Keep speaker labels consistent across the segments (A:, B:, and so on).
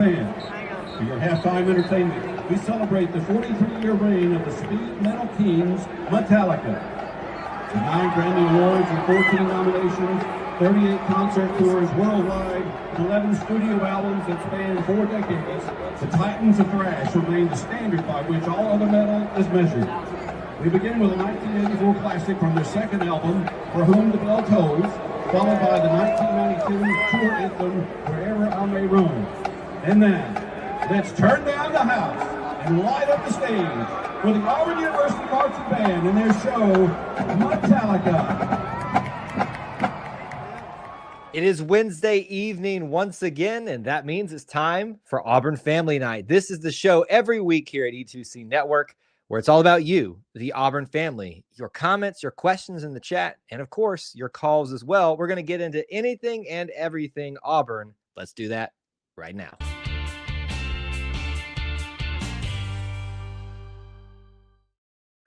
A: For your halftime entertainment, we celebrate the 43-year reign of the speed metal kings, Metallica. With 9 Grammy Awards and 14 nominations, 38 concert tours worldwide, and 11 studio albums that span 4 decades, the Titans of Thrash remain the standard by which all other metal is measured. We begin with a 1984 classic from their second album, For Whom the Bell Tolls, followed by the 1992 tour anthem, Wherever I May Roam. And now, let's turn down the house and light up the stage for the Auburn University Marching Band and their show, Metallica.
B: It is Wednesday evening once again, and that means it's time for Auburn Family Night. This is the show every week here at E2C Network, where it's all about you, the Auburn family, your comments, your questions in the chat, and of course, your calls as well. We're going to get into anything and everything Auburn. Let's do that right now.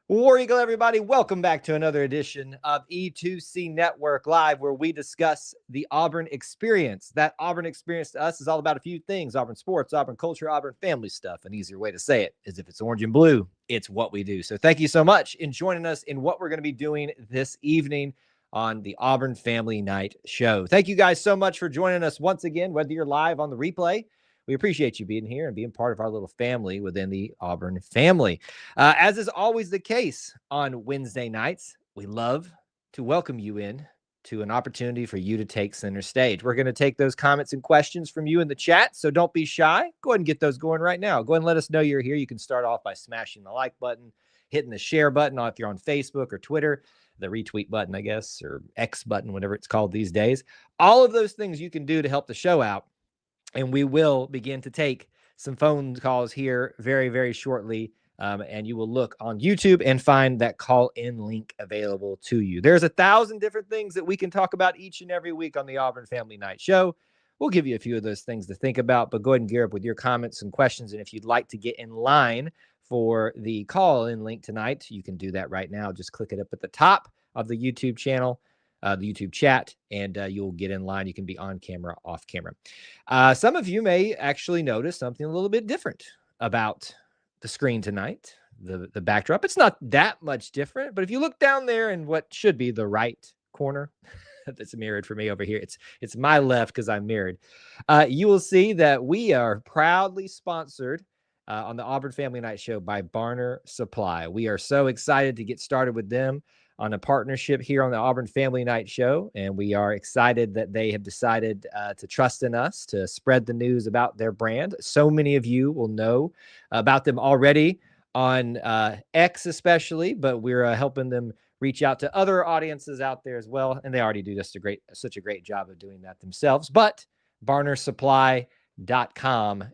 B: War Eagle, everybody, welcome back to another edition of E2C Network Live, where we discuss the Auburn experience. That Auburn experience to us is all about a few things: Auburn sports, Auburn culture, Auburn family stuff. An easier way to say it is if it's orange and blue, it's what we do. So thank you so much in joining us in what we're going to be doing this evening on the Auburn Family Night Show. Thank you guys so much for joining us once again, whether you're live on the replay. We appreciate you being here and being part of our little family within the Auburn family. As is always the case on Wednesday nights, we love to welcome you in to an opportunity for you to take center stage. We're going to take those comments and questions from you in the chat, so don't be shy. Go ahead and get those going right now. Go ahead and let us know you're here. You can start off by smashing the like button, hitting the share button if you're on Facebook or Twitter, the retweet button, I guess, or X button, whatever it's called these days. All of those things you can do to help the show out. And we will begin to take some phone calls here very, very shortly. And you will look on YouTube and find that call-in link available to you. There's 1,000 different things that we can talk about each and every week on the Auburn Family Night Show. We'll give you a few of those things to think about, but go ahead and gear up with your comments and questions. And if you'd like to get in line for the call-in link tonight, you can do that right now. Just click it up at the top of the YouTube channel. The YouTube chat, and you'll get in line. You can be on camera, off camera. Some of you may actually notice something a little bit different about the screen tonight, the backdrop. It's not that much different, but if you look down there in what should be the right corner, that's mirrored for me over here. It's my left because I'm mirrored. You will see that we are proudly sponsored on the Auburn Family Night Show by Barner Supply. We are so excited to get started with them on a partnership here on the Auburn Family Night Show, and we are excited that they have decided to trust in us to spread the news about their brand. So many of you will know about them already on X especially, but we're helping them reach out to other audiences out there as well, and they already do just such a great job of doing that themselves. But BarnerSupply.com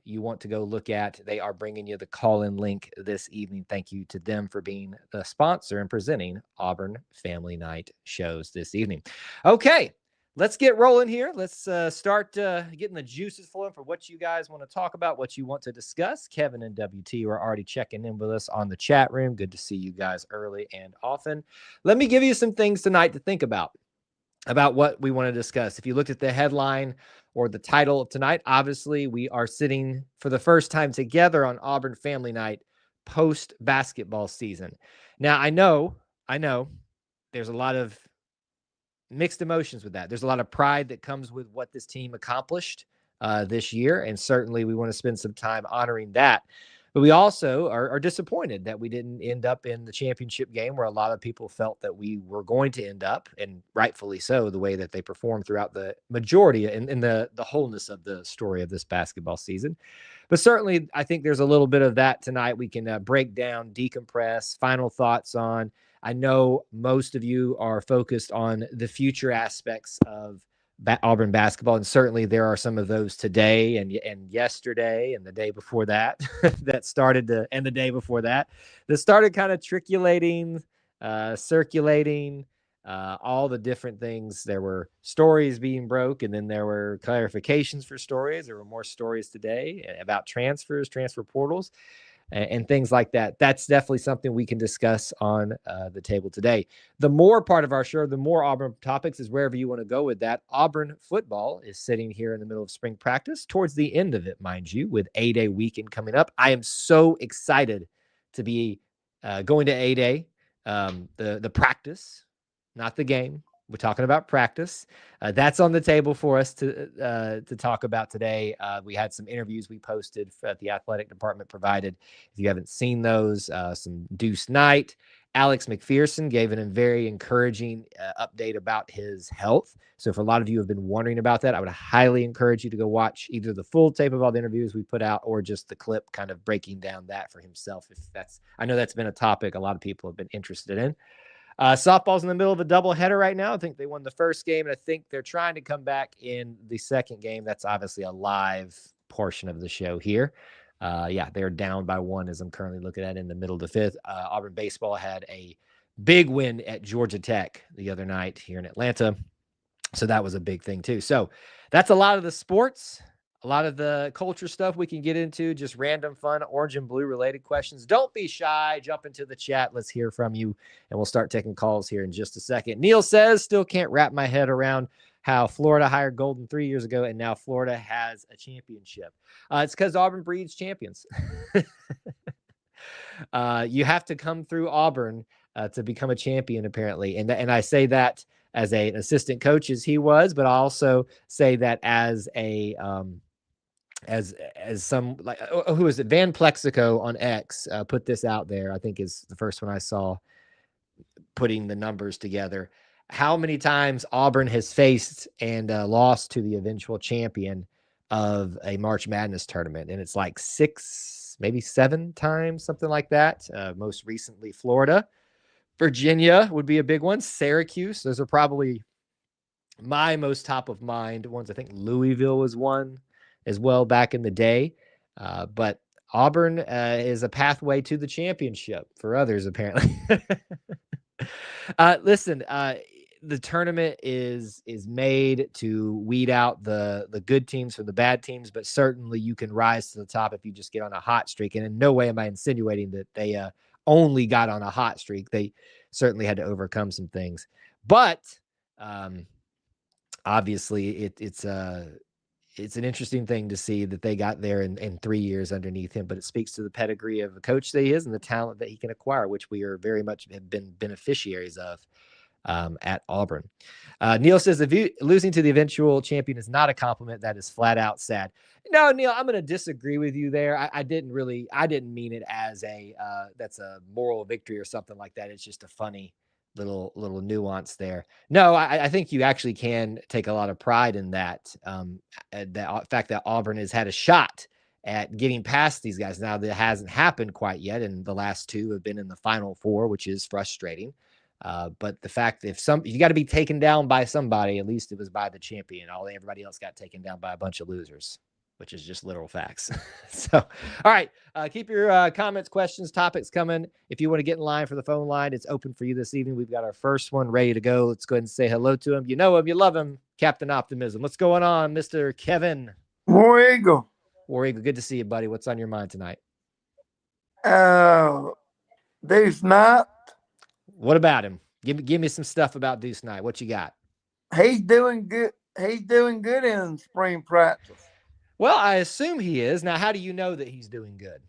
B: you want to go look at. They are bringing you the call-in link this evening. Thank you to them for being the sponsor and presenting Auburn Family Night shows this evening. Okay, let's get rolling here. Let's start getting the juices flowing for what you guys want to talk about, what you want to discuss. Kevin and WT are already checking in with us on the chat room. Good to see you guys early and often. Let me give you some things tonight to think about what we want to discuss. If you looked at the headline or the title of tonight, obviously we are sitting for the first time together on Auburn Family Night post basketball season. Now, I know there's a lot of mixed emotions with that. There's a lot of pride that comes with what this team accomplished this year, and certainly we want to spend some time honoring that. But we also are disappointed that we didn't end up in the championship game where a lot of people felt that we were going to end up, and rightfully so, the way that they performed throughout the majority in the wholeness of the story of this basketball season. But certainly, I think there's a little bit of that tonight. We can break down, decompress, final thoughts on. I know most of you are focused on the future aspects of Auburn basketball, and certainly there are some of those today and yesterday and the day before that and the day before that started kind of circulating all the different things. There were stories being broke, and then there were clarifications for stories. There were more stories today about transfer portals. and things like that. That's definitely something we can discuss on the table today. The more part of our show, the more Auburn topics is wherever you want to go with that. Auburn football is sitting here in the middle of spring practice, towards the end of it, mind you, with A-Day weekend coming up. I am so excited to be going to A-Day, the practice, not the game. We're talking about practice. That's on the table for us to talk about today. We had some interviews we posted at the athletic department provided. If you haven't seen those, some Deuce Knight. Alex McPherson gave a very encouraging update about his health. So for a lot of you who have been wondering about that, I would highly encourage you to go watch either the full tape of all the interviews we put out or just the clip kind of breaking down that for himself. I know that's been a topic a lot of people have been interested in. Softball's in the middle of a doubleheader right now. I think they won the first game, and I think they're trying to come back in the second game. That's obviously a live portion of the show here. They're down by 1 as I'm currently looking at in the middle of the fifth. Auburn baseball had a big win at Georgia Tech the other night here in Atlanta. So that was a big thing too. So that's a lot of the sports. A lot of the culture stuff we can get into, just random fun orange and blue related questions. Don't be shy. Jump into the chat. Let's hear from you. And we'll start taking calls here in just a second. Neil says, still can't wrap my head around how Florida hired Golden 3 years ago, and now Florida has a championship. It's because Auburn breeds champions. You have to come through Auburn to become a champion, apparently. And I say that as an assistant coach as he was, but I also say that as a as some, like, who is it? Van Plexico on X put this out there. I think is the first one I saw putting the numbers together. How many times Auburn has faced and lost to the eventual champion of a March Madness tournament, and it's like 6, maybe 7 times, something like that. Most recently, Florida. Virginia would be a big one. Syracuse. Those are probably my most top of mind ones. I think Louisville was one as well back in the day. But Auburn is a pathway to the championship for others, apparently. Listen, the tournament is made to weed out the good teams from the bad teams, but certainly you can rise to the top if you just get on a hot streak. And in no way am I insinuating that they only got on a hot streak. They certainly had to overcome some things. But obviously it's an interesting thing to see that they got there in 3 years underneath him, but it speaks to the pedigree of the coach that he is and the talent that he can acquire, which we are very much have been beneficiaries of at Auburn. Neil says, losing to the eventual champion is not a compliment. That is flat out sad. No, Neil, I'm going to disagree with you there. I didn't mean it as that's a moral victory or something like that. It's just a funny little nuance there. No, I think you actually can take a lot of pride in that. The fact that Auburn has had a shot at getting past these guys. Now that hasn't happened quite yet, and the last 2 have been in the Final Four, which is frustrating. But the fact if you got to be taken down by somebody, at least it was by the champion. Everybody else got taken down by a bunch of losers, which is just literal facts. So, all right, keep your comments, questions, topics coming. If you want to get in line for the phone line, it's open for you this evening. We've got our first one ready to go. Let's go ahead and say hello to him. You know him, you love him, Captain Optimism. What's going on, Mr. Kevin?
C: War Eagle.
B: War Eagle, good to see you, buddy. What's on your mind tonight?
C: Deuce Knight.
B: What about him? Give me some stuff about Deuce Knight. What you got?
C: He's doing good. He's doing good in spring practice.
B: Well, I assume he is. Now, how do you know that he's doing good?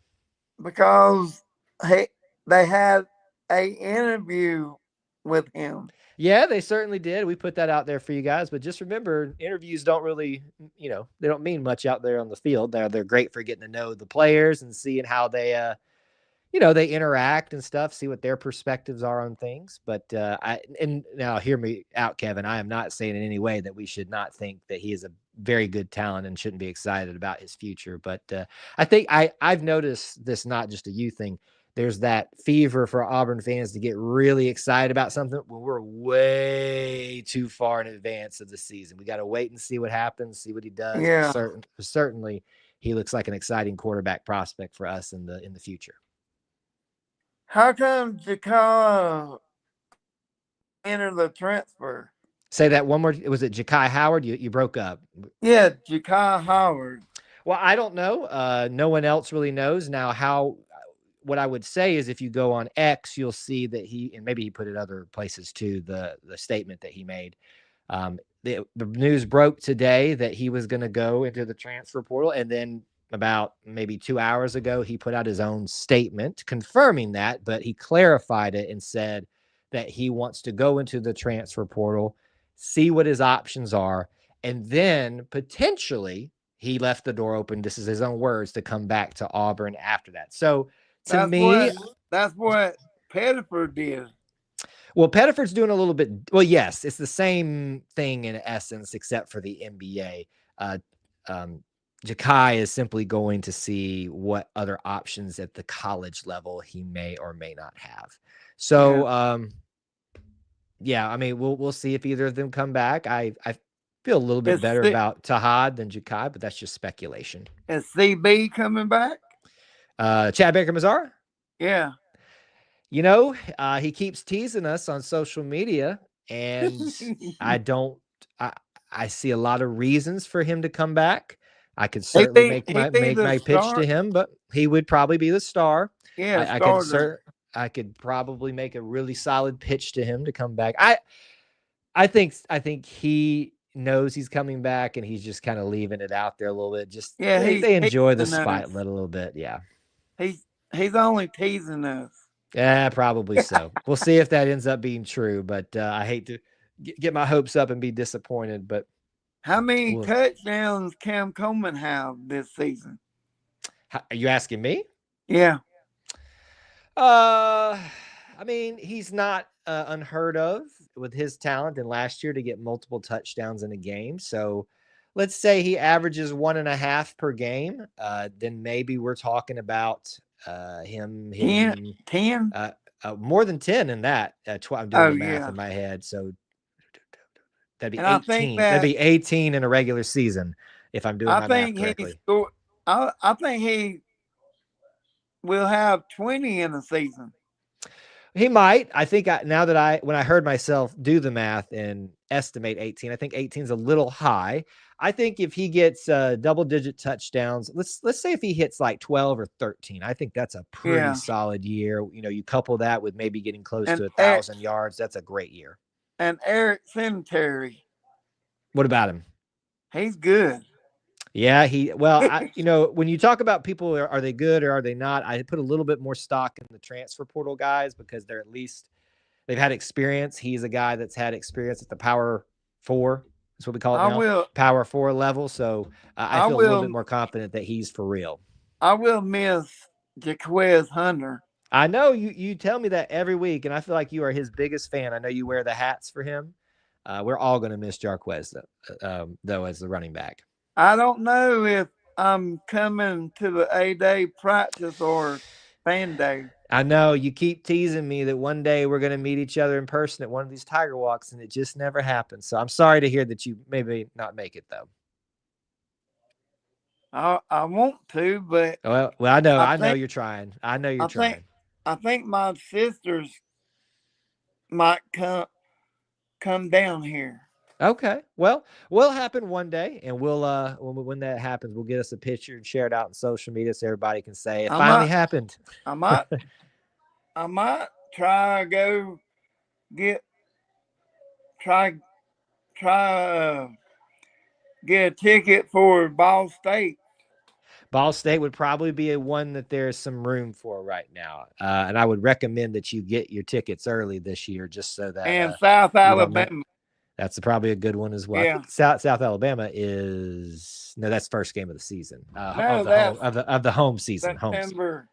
C: Because they had an interview with him.
B: Yeah, they certainly did. We put that out there for you guys. But just remember, interviews don't really, they don't mean much out there on the field. They're great for getting to know the players and seeing how they they interact and stuff, see what their perspectives are on things. But and now hear me out, Kevin. I am not saying in any way that we should not think that he is a very good talent and shouldn't be excited about his future. But I think I've noticed this, not just a you thing. There's that fever for Auburn fans to get really excited about something when we're way too far in advance of the season. We got to wait and see what happens, see what he does.
C: Yeah.
B: Certainly, he looks like an exciting quarterback prospect for us in the future.
C: How come Jakai entered the transfer?
B: Say that one more. Was it Jakai Howard? You broke up.
C: Yeah, Jakai Howard.
B: Well, I don't know. No one else really knows now. How what I would say is if you go on X, you'll see that and maybe he put it other places too, the statement that he made. The news broke today that he was going to go into the transfer portal. And then about maybe 2 hours ago, he put out his own statement confirming that, but he clarified it and said that he wants to go into the transfer portal, see what his options are, and then potentially he left the door open. This is his own words, to come back to Auburn after that. So to me,
C: that's what Pettiford did.
B: well, Pettiford's doing a little bit. Well, yes, it's the same thing in essence, except for the NBA. Ja'Kai is simply going to see what other options at the college level he may or may not have. So, yeah, I mean, we'll see if either of them come back. I feel a little bit better about Tahad than Ja'Kai, but that's just speculation.
C: Is CB coming back?
B: Chad Baker-Mazara?
C: Yeah.
B: You know, he keeps teasing us on social media, and I see a lot of reasons for him to come back. I could certainly make my pitch to him, but he would probably be the star.
C: Yeah,
B: I could probably make a really solid pitch to him to come back. I think he knows he's coming back, and he's just kind of leaving it out there a little bit. Just they enjoy the spotlight a little bit. Yeah,
C: he's only teasing us.
B: Yeah, probably so. We'll see if that ends up being true, but I hate to get my hopes up and be disappointed. But
C: how many touchdowns Cam Coleman have this season?
B: Are you asking me?
C: Yeah.
B: I mean, he's not unheard of with his talent, and last year to get multiple touchdowns in a game. So let's say he averages 1.5 per game. Then maybe we're talking about him hitting
C: 10
B: more than 10 in that. I'm doing the math in my head, so that'd be 18. That'd be 18 in a regular season if I'm doing my math correctly.
C: I think he will have 20 in a season.
B: He might. I think when I heard myself do the math and estimate 18, I think 18 is a little high. I think if he gets double-digit touchdowns, let's say if he hits like 12 or 13, I think that's a pretty solid year. You know, you couple that with maybe getting close to 1,000 yards. That's a great year.
C: And Eric Cemetery.
B: What about him?
C: He's good.
B: Yeah, when you talk about people, are they good or are they not? I put a little bit more stock in the transfer portal guys because they've had experience. He's a guy that's had experience at the Power 4. That's what we call it now. Power 4 level. So I feel a little bit more confident that he's for real.
C: I will miss Jaquez Hunter.
B: I know you tell me that every week, and I feel like you are his biggest fan. I know you wear the hats for him. We're all going to miss Jarquez, though, as the running back.
C: I don't know if I'm coming to the A-Day practice or fan day.
B: I know you keep teasing me that one day we're going to meet each other in person at one of these Tiger Walks, and it just never happens. So I'm sorry to hear that you maybe not make it, though.
C: I want to, but
B: well, I know you're trying. I know you're trying.
C: I think my sisters might come down here.
B: Okay. Well, will happen one day, and we'll when that happens, we'll get us a picture and share it out on social media so everybody can say it finally happened.
C: I might try get a ticket for Ball State.
B: Ball State would probably be a one that there's some room for right now. And I would recommend that you get your tickets early this year just so that.
C: And South Alabama.
B: That's probably a good one as well.
C: Yeah.
B: I think South Alabama that's first game of the season. Of the home season.
C: September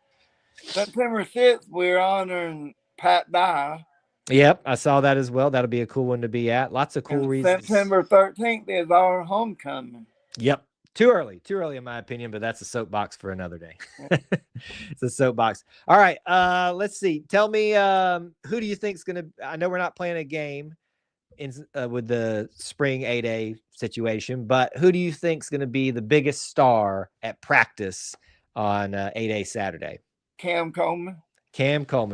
C: 6th, we're honoring Pat Dye.
B: Yep, I saw that as well. That'll be a cool one to be at. Lots of cool reasons.
C: September 13th is our homecoming.
B: Yep. Too early in my opinion, but that's a soapbox for another day. It's a soapbox. All right. Let's see. Tell me, who do you think is going to, I know we're not playing a game with the spring 8A situation, but who do you think is going to be the biggest star at practice on 8A Saturday?
C: Cam Coleman.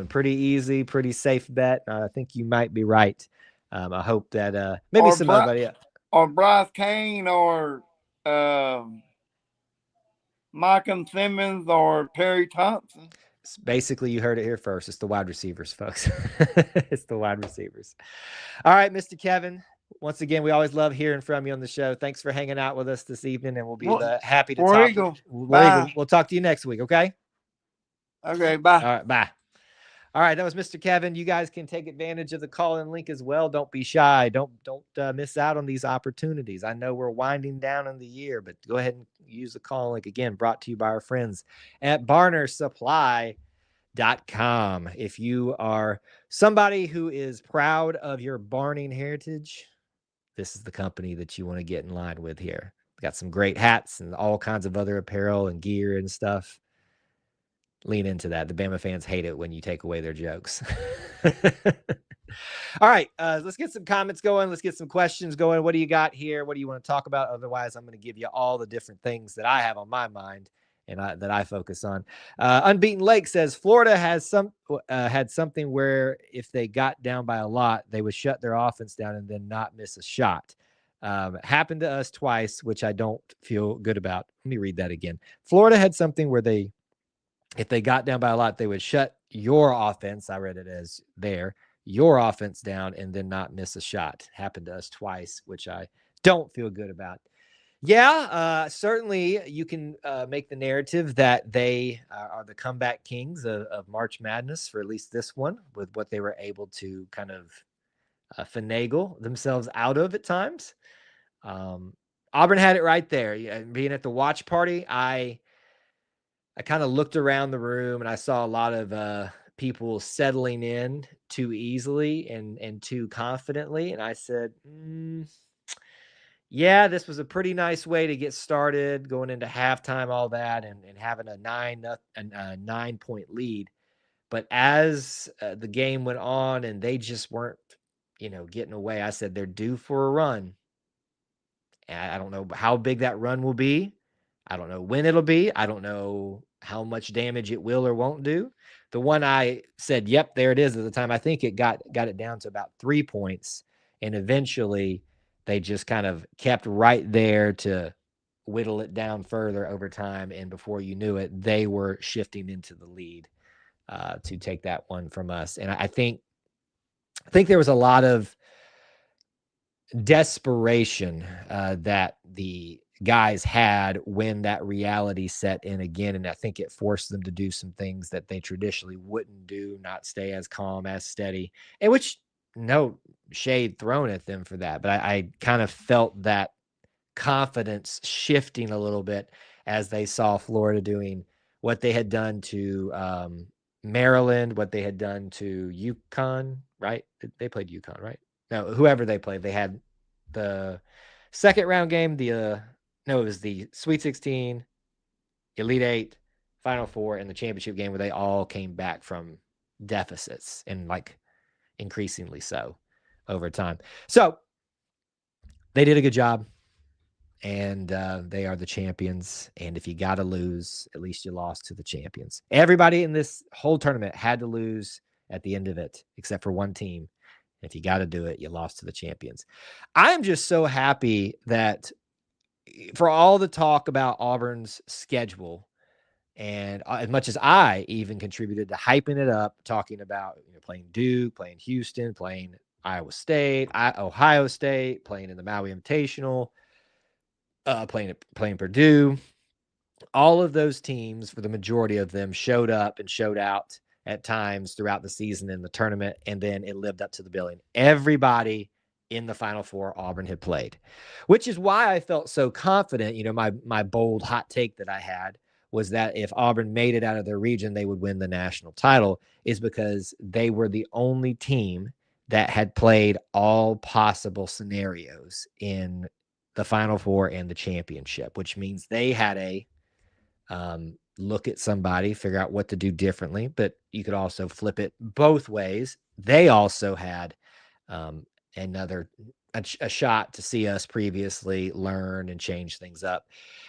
B: Pretty easy, pretty safe bet. I think you might be right. I hope that maybe somebody else.
C: Or Bryce Kane or Malcolm Simmons or Perry Thompson.
B: Basically, you heard it here first. It's the wide receivers, folks. It's the wide receivers. All right, Mr. Kevin. Once again, we always love hearing from you on the show. Thanks for hanging out with us this evening, and we'll be happy to
C: War
B: talk.
C: Eagle.
B: War
C: Bye.
B: Eagle. We'll talk to you next week, okay?
C: Okay, bye.
B: All right, bye. All right, that was Mr. Kevin. You guys can take advantage of the call-in link as well. Don't be shy. Don't miss out on these opportunities. I know we're winding down in the year, but go ahead and use the call link again. Brought to you by our friends at BarnerSupply.com. If you are somebody who is proud of your barning heritage, this is the company that you want to get in line with here. We got some great hats and all kinds of other apparel and gear and stuff. Lean into that. The Bama fans hate it when you take away their jokes. All right, let's get some comments going. Let's get some questions going. What do you got here? What do you want to talk about? Otherwise, I'm going to give you all the different things that I have on my mind and that I focus on. Unbeaten Lake says Florida has had something where if they got down by a lot, they would shut their offense down and then not miss a shot. Happened to us twice, which I don't feel good about. Let me read that again. Florida had something where if they got down by a lot, they would shut your offense. I read it as your offense down and then not miss a shot. Happened to us twice, which I don't feel good about. Yeah, certainly you can make the narrative that they are the comeback kings of March Madness for at least this one, with what they were able to kind of finagle themselves out of at times. Auburn had it right there. Yeah, being at the watch party, I kind of looked around the room and I saw a lot of people settling in too easily and too confidently. And I said, yeah, this was a pretty nice way to get started, going into halftime, all that, and having a 9-point lead. But as the game went on and they just weren't, getting away, I said, they're due for a run. And I don't know how big that run will be. I don't know when it'll be. I don't know how much damage it will or won't do. The one I said, yep, there it is at the time, I think it got it down to about 3 points. And eventually they just kind of kept right there to whittle it down further over time. And before you knew it, they were shifting into the lead to take that one from us. And I think there was a lot of desperation that the guys had when that reality set in again. And I think it forced them to do some things that they traditionally wouldn't do, not stay as calm, as steady, and which no shade thrown at them for that. But I kind of felt that confidence shifting a little bit as they saw Florida doing what they had done to Maryland, what they had done to UConn, right? They played UConn, right? No, whoever they played, they had the second round game, it was the Sweet 16, Elite 8, Final Four, and the championship game where they all came back from deficits and like increasingly so over time. So they did a good job. And they are the champions. And if you got to lose, at least you lost to the champions. Everybody in this whole tournament had to lose at the end of it, except for one team. If you got to do it, you lost to the champions. I'm just so happy that for all the talk about Auburn's schedule, and as much as I even contributed to hyping it up, talking about playing Duke, playing Houston, playing Iowa State, Ohio State, playing in the Maui Invitational, playing Purdue, all of those teams, for the majority of them, showed up and showed out at times throughout the season in the tournament, and then it lived up to the billing. Everybody in the Final Four Auburn had played, which is why I felt so confident. My bold hot take that I had was that if Auburn made it out of their region, they would win the national title, is because they were the only team that had played all possible scenarios in the Final Four and the championship, which means they had a look at somebody, figure out what to do differently. But you could also flip it both ways. They also had a shot to see us previously learn and change things up.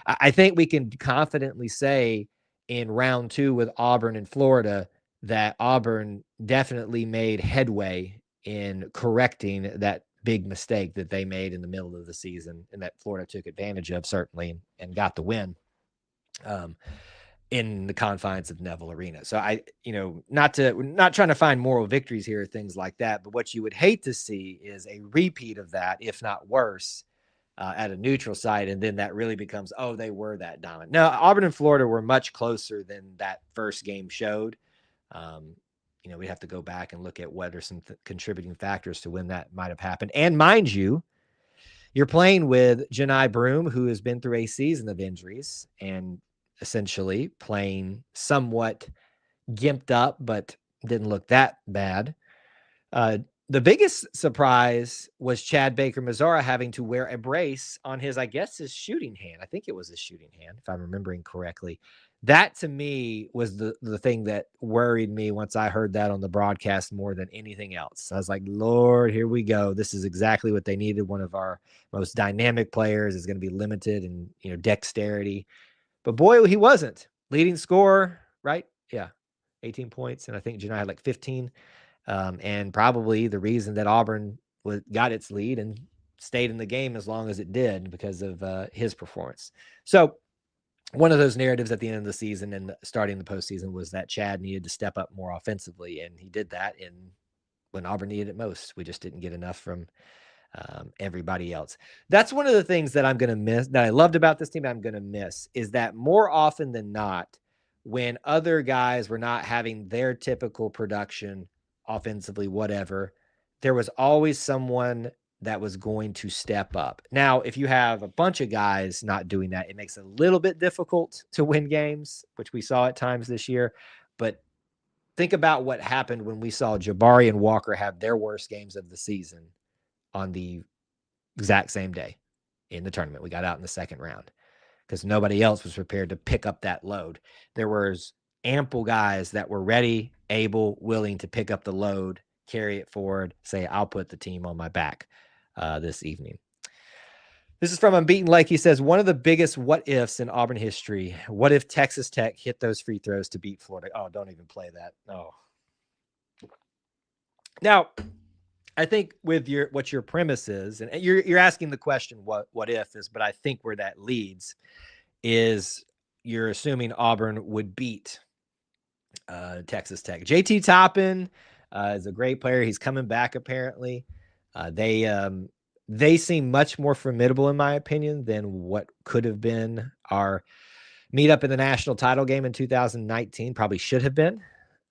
B: I think we can confidently say in round 2 with Auburn and Florida that Auburn definitely made headway in correcting that big mistake that they made in the middle of the season and that Florida took advantage of, certainly, and got the win. in the confines of Neville Arena. So not trying to find moral victories here or things like that, but what you would hate to see is a repeat of that, if not worse, at a neutral site. And then that really becomes, oh, they were that dominant. Now, Auburn and Florida were much closer than that first game showed. We have to go back and look at what are some contributing factors to when that might have happened. And mind you, you're playing with Janai Broom, who has been through a season of injuries and essentially playing somewhat gimped up, but didn't look that bad. The biggest surprise was Chad Baker-Mazara having to wear a brace on his shooting hand. I think it was his shooting hand, if I'm remembering correctly. That to me was the thing that worried me once I heard that on the broadcast more than anything else. I was like, Lord, here we go. This is exactly what they needed. One of our most dynamic players is going to be limited in dexterity. But boy, he wasn't. Leading scorer, right? Yeah, 18 points. And I think Janai had like 15. And probably the reason that Auburn got its lead and stayed in the game as long as it did because of his performance. So one of those narratives at the end of the season and starting the postseason was that Chad needed to step up more offensively, and he did that when Auburn needed it most. We just didn't get enough from everybody else. That's one of the things that I'm going to miss, that I loved about this team, I'm going to miss, is that more often than not, when other guys were not having their typical production offensively, whatever, there was always someone that was going to step up. Now, if you have a bunch of guys not doing that, it makes it a little bit difficult to win games, which we saw at times this year. But think about what happened when we saw Jabari and Walker have their worst games of the season on the exact same day in the tournament. We got out in the second round because nobody else was prepared to pick up that load. There was ample guys that were ready, able, willing to pick up the load, carry it forward, say, I'll put the team on my back this evening. This is from Unbeaten Lake. He says, one of the biggest what ifs in Auburn history. What if Texas Tech hit those free throws to beat Florida? Oh, don't even play that. Oh. Now, I think with what your premise is, and you're asking the question, what if is, but I think where that leads is you're assuming Auburn would beat Texas Tech. JT Toppin is a great player. He's coming back apparently. They seem much more formidable, in my opinion, than what could have been our meetup in the national title game in 2019. Probably should have been.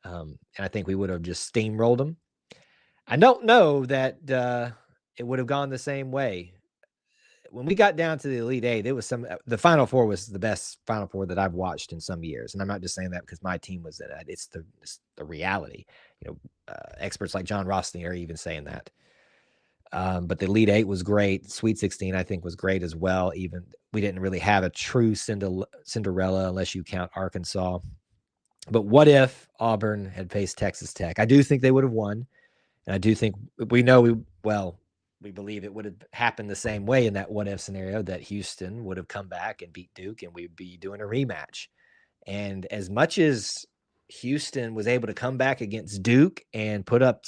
B: And I think we would have just steamrolled them. I don't know that it would have gone the same way. When we got down to the Elite Eight, the Final Four was the best Final Four that I've watched in some years. And I'm not just saying that because my team was in it. It's the reality. Experts like John Rossney are even saying that. But the Elite Eight was great. Sweet 16, I think, was great as well. Even we didn't really have a true Cinderella unless you count Arkansas. But what if Auburn had faced Texas Tech? I do think they would have won. And I do think we believe it would have happened the same way in that what if scenario, that Houston would have come back and beat Duke and we'd be doing a rematch. And as much as Houston was able to come back against Duke and put up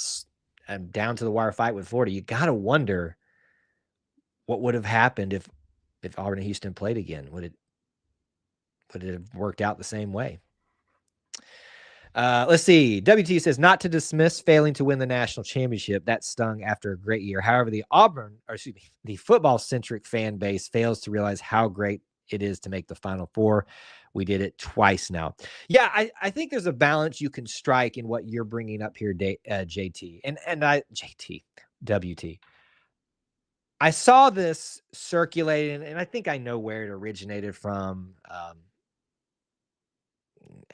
B: a down to the wire fight with Florida, you got to wonder what would have happened if Auburn and Houston played again. Would it have worked out the same way? Let's see. WT says, not to dismiss failing to win the national championship. That stung after a great year. However, the football-centric fan base fails to realize how great it is to make the Final Four. We did it twice now. Yeah, I think there's a balance you can strike in what you're bringing up here, JT. WT. I saw this circulating, and I think I know where it originated from.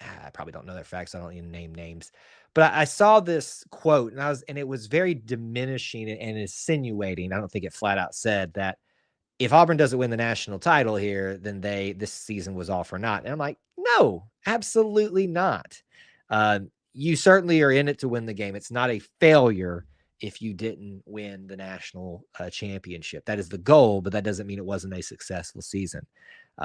B: I probably don't know their facts. I don't even name names, but I saw this quote and it was very diminishing and insinuating. I don't think it flat out said that if Auburn doesn't win the national title here, then this season was all for naught. And I'm like, no, absolutely not. You certainly are in it to win the game. It's not a failure if you didn't win the national championship. That is the goal, but that doesn't mean it wasn't a successful season.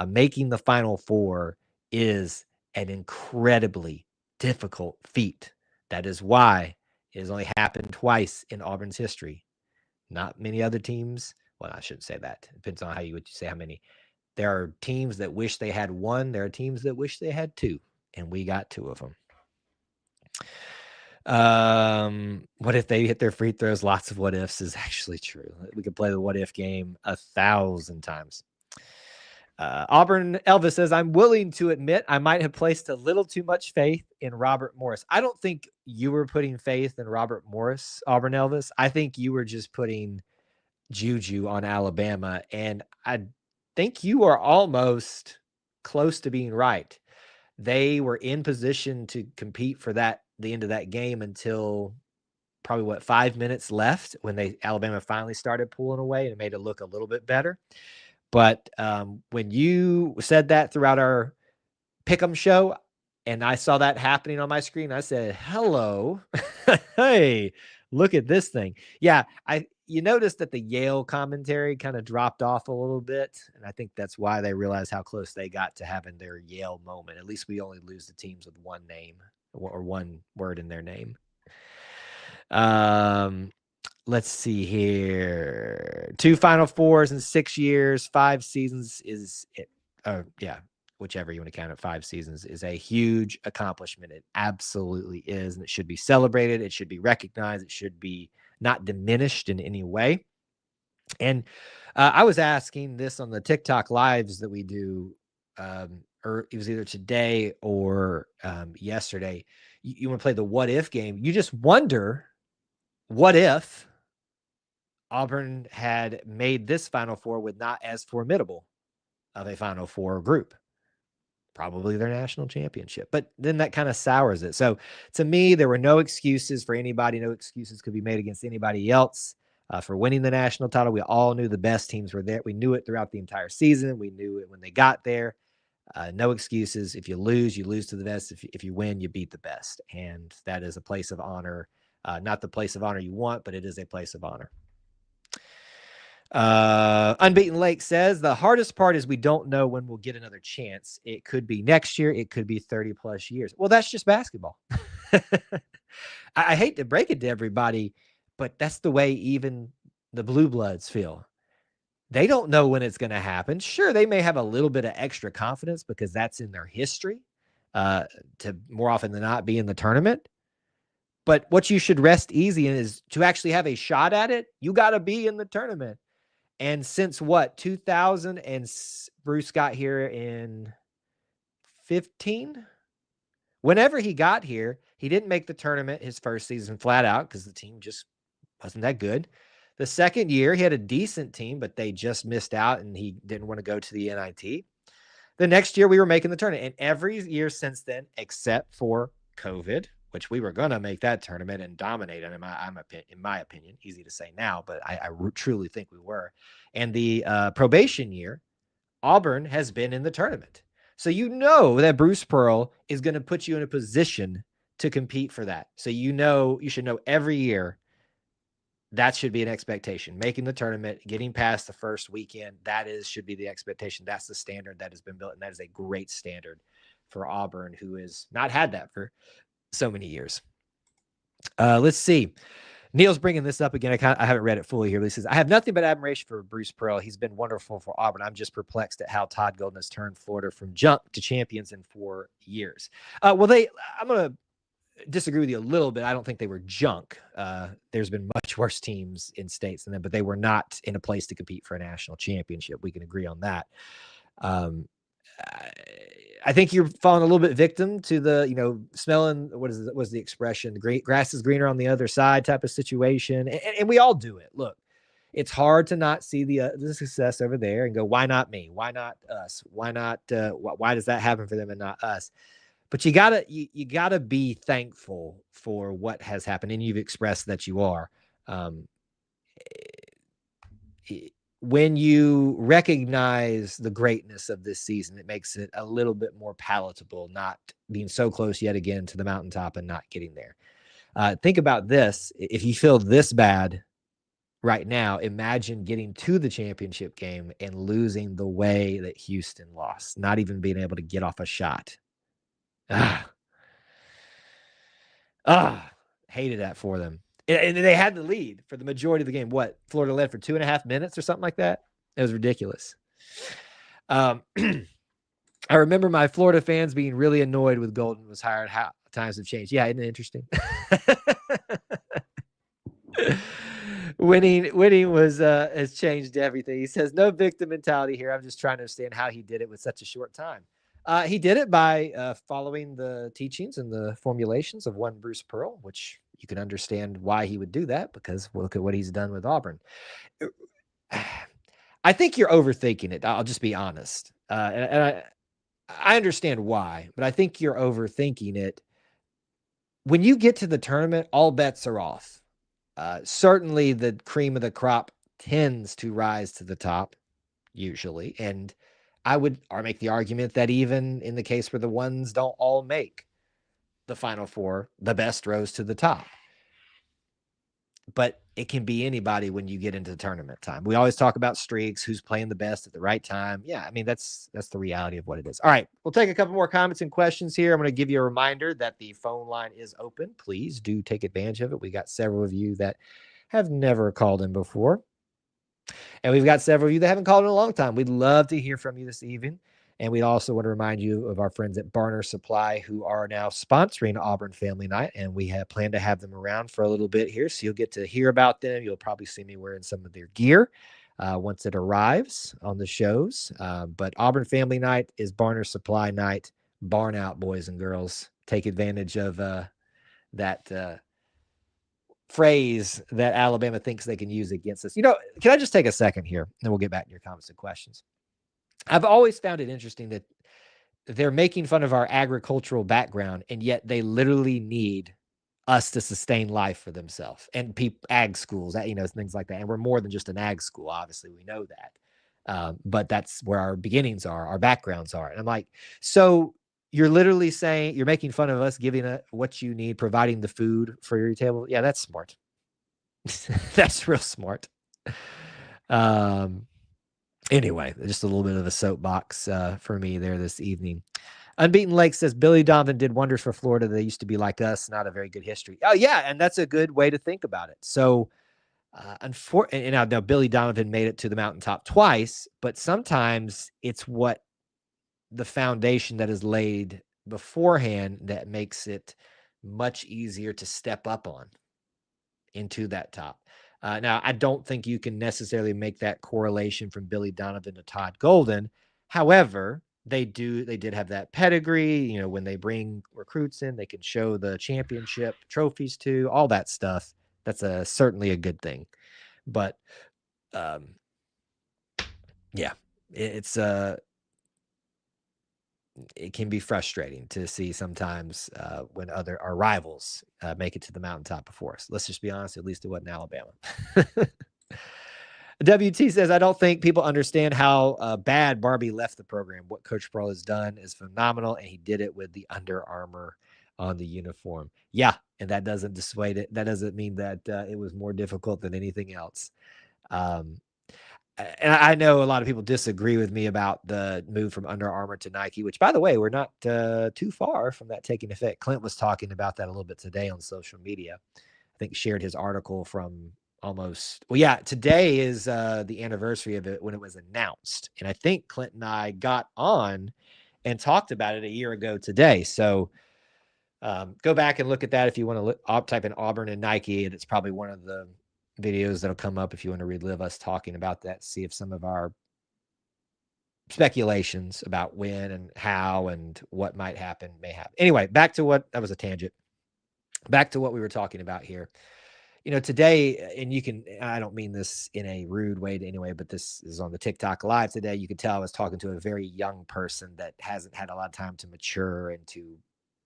B: Making the Final Four is an incredibly difficult feat. That is why it has only happened twice in Auburn's history. Not many other teams. Well, I shouldn't say that. It depends on how you would say how many. There are teams that wish they had one. There are teams that wish they had two, and we got two of them. What if they hit their free throws? Lots of what ifs is actually true. We could play the what if game 1,000 times. Auburn Elvis says, I'm willing to admit I might have placed a little too much faith in Robert Morris. I don't think you were putting faith in Robert Morris, Auburn Elvis. I think you were just putting juju on Alabama. And I think you are almost close to being right. They were in position to compete for the end of that game until probably 5 minutes left when Alabama finally started pulling away and it made it look a little bit better. But when you said that throughout our Pick'em show, and I saw that happening on my screen, I said, hello, hey, look at this thing. Yeah, you noticed that the Yale commentary kind of dropped off a little bit, and I think that's why they realized how close they got to having their Yale moment. At least we only lose the teams with one name or one word in their name. Let's see here. 2 Final Fours in 6 years, 5 seasons whichever you want to count it, 5 seasons is a huge accomplishment. It absolutely is, and it should be celebrated. It should be recognized. It should be not diminished in any way. And I was asking this on the TikTok lives that we do, or it was either today or yesterday. You want to play the what if game. You just wonder, what if Auburn had made this Final Four with not as formidable of a Final Four group? Probably their national championship. But then that kind of sours it. So to me, there were no excuses for anybody. No excuses could be made against anybody else for winning the national title. We all knew the best teams were there. We knew it throughout the entire season. We knew it when they got there. No excuses. If you lose to the best. If you win, you beat the best. And that is a place of honor. Not the place of honor you want, but it is a place of honor. Unbeaten Lake says the hardest part is we don't know when we'll get another chance. It could be next year. It could be 30 plus years. Well, that's just basketball. I hate to break it to everybody, but that's the way even the Blue Bloods feel. They don't know when it's going to happen. Sure, they may have a little bit of extra confidence because that's in their history to more often than not be in the tournament. But what you should rest easy in is to actually have a shot at it. You got to be in the tournament. And since 2000, and Bruce got here in 15, whenever he got here, he didn't make the tournament his first season flat out because the team just wasn't that good. The second year, he had a decent team, but they just missed out and he didn't want to go to the NIT. The next year, we were making the tournament. And every year since then, except for COVID, which we were going to make that tournament and dominate it, in my opinion. Easy to say now, but I truly think we were. And the probation year, Auburn has been in the tournament. So you know that Bruce Pearl is going to put you in a position to compete for that. So you should know every year that should be an expectation. Making the tournament, getting past the first weekend, should be the expectation. That's the standard that has been built, and that is a great standard for Auburn, who has not had that for so many years. Let's see. Neil's bringing this up again. I haven't read it fully here. But he says, I have nothing but admiration for Bruce Pearl. He's been wonderful for Auburn. I'm just perplexed at how Todd Golden has turned Florida from junk to champions in 4 years. I'm going to disagree with you a little bit. I don't think they were junk. There's been much worse teams in states than them, but they were not in a place to compete for a national championship. We can agree on that. I think you're falling a little bit victim to the, smelling, what's the expression? The grass is greener on the other side type of situation. And we all do it. Look, it's hard to not see the success over there and go, why not me? Why not us? Why not, why does that happen for them and not us? But you gotta be thankful for what has happened. And you've expressed that you are. When you recognize the greatness of this season, it makes it a little bit more palatable, not being so close yet again to the mountaintop and not getting there. Think about this. If you feel this bad right now, imagine getting to the championship game and losing the way that Houston lost, not even being able to get off a shot. Hated that for them. And they had the lead for the majority of the game. Florida led for 2.5 minutes or something like that? It was ridiculous. I remember my Florida fans being really annoyed with Golden was hired. How times have changed. Yeah, isn't it interesting? winning was has changed everything. He says no victim mentality here. I'm just trying to understand how he did it with such a short time. He did it by following the teachings and the formulations of one Bruce Pearl, which you can understand why he would do that because look at what he's done with Auburn. I think you're overthinking it. I'll just be honest. And I understand why, but I think you're overthinking it. When you get to the tournament, all bets are off. Certainly the cream of the crop tends to rise to the top, usually. And I would make the argument that even in the case where the ones don't all make the Final Four, the best rose to the top. But it can be anybody when you get into the tournament time. We always talk about streaks, who's playing the best at the right time. Yeah, I mean, that's the reality of what it is. All right, we'll take a couple more comments and questions here. I'm going to give you a reminder that the phone line is open. Please do take advantage of it. We got several of you that have never called in before. And we've got several of you that haven't called in a long time. We'd love to hear from you this evening. And we also want to remind you of our friends at Barner Supply who are now sponsoring Auburn Family Night. And we have planned to have them around for a little bit here. So you'll get to hear about them. You'll probably see me wearing some of their gear once it arrives on the shows. But Auburn Family Night is Barner Supply Night. Barn out, boys and girls. Take advantage of that phrase that Alabama thinks they can use against us. Can I just take a second here and we'll get back to your comments and questions. I've always found it interesting that they're making fun of our agricultural background, and yet they literally need us to sustain life for themselves and ag schools, things like that. And we're more than just an ag school. Obviously, we know that. But that's where our beginnings are, our backgrounds are. And I'm like, so you're literally saying you're making fun of us, giving what you need, providing the food for your table. Yeah, that's smart. That's real smart. Anyway, just a little bit of a soapbox for me there this evening. Unbeaten Lake says Billy Donovan did wonders for Florida. They used to be like us, not a very good history. Oh yeah, and that's a good way to think about it. So, unfortunately, now Billy Donovan made it to the mountaintop twice, but sometimes it's what the foundation that is laid beforehand that makes it much easier to step up on into that top. Now, I don't think you can necessarily make that correlation from Billy Donovan to Todd Golden. However, they did have that pedigree. When they bring recruits in, they can show the championship trophies to all that stuff. That's certainly a good thing. But yeah, it can be frustrating to see sometimes when our rivals make it to the mountaintop before us. Let's just be honest, at least it wasn't Alabama. WT says, I don't think people understand how bad Barbie left the program. What Coach Pearl has done is phenomenal, and he did it with the Under Armour on the uniform. Yeah, and that doesn't dissuade it. That doesn't mean that it was more difficult than anything else. And I know a lot of people disagree with me about the move from Under Armour to Nike, which, by the way, we're not too far from that taking effect. Clint was talking about that a little bit today on social media. I think shared his article from today is the anniversary of it when it was announced. And I think Clint and I got on and talked about it a year ago today. So go back and look at that if you want to type in Auburn and Nike, and it's probably one of the videos that'll come up if you want to relive us talking about that, see if some of our speculations about when and how and what might happen may happen. Anyway, that was a tangent. Back to what we were talking about here. Today, and I don't mean this in a rude way to anyway, but this is on the TikTok live today. You could tell I was talking to a very young person that hasn't had a lot of time to mature and to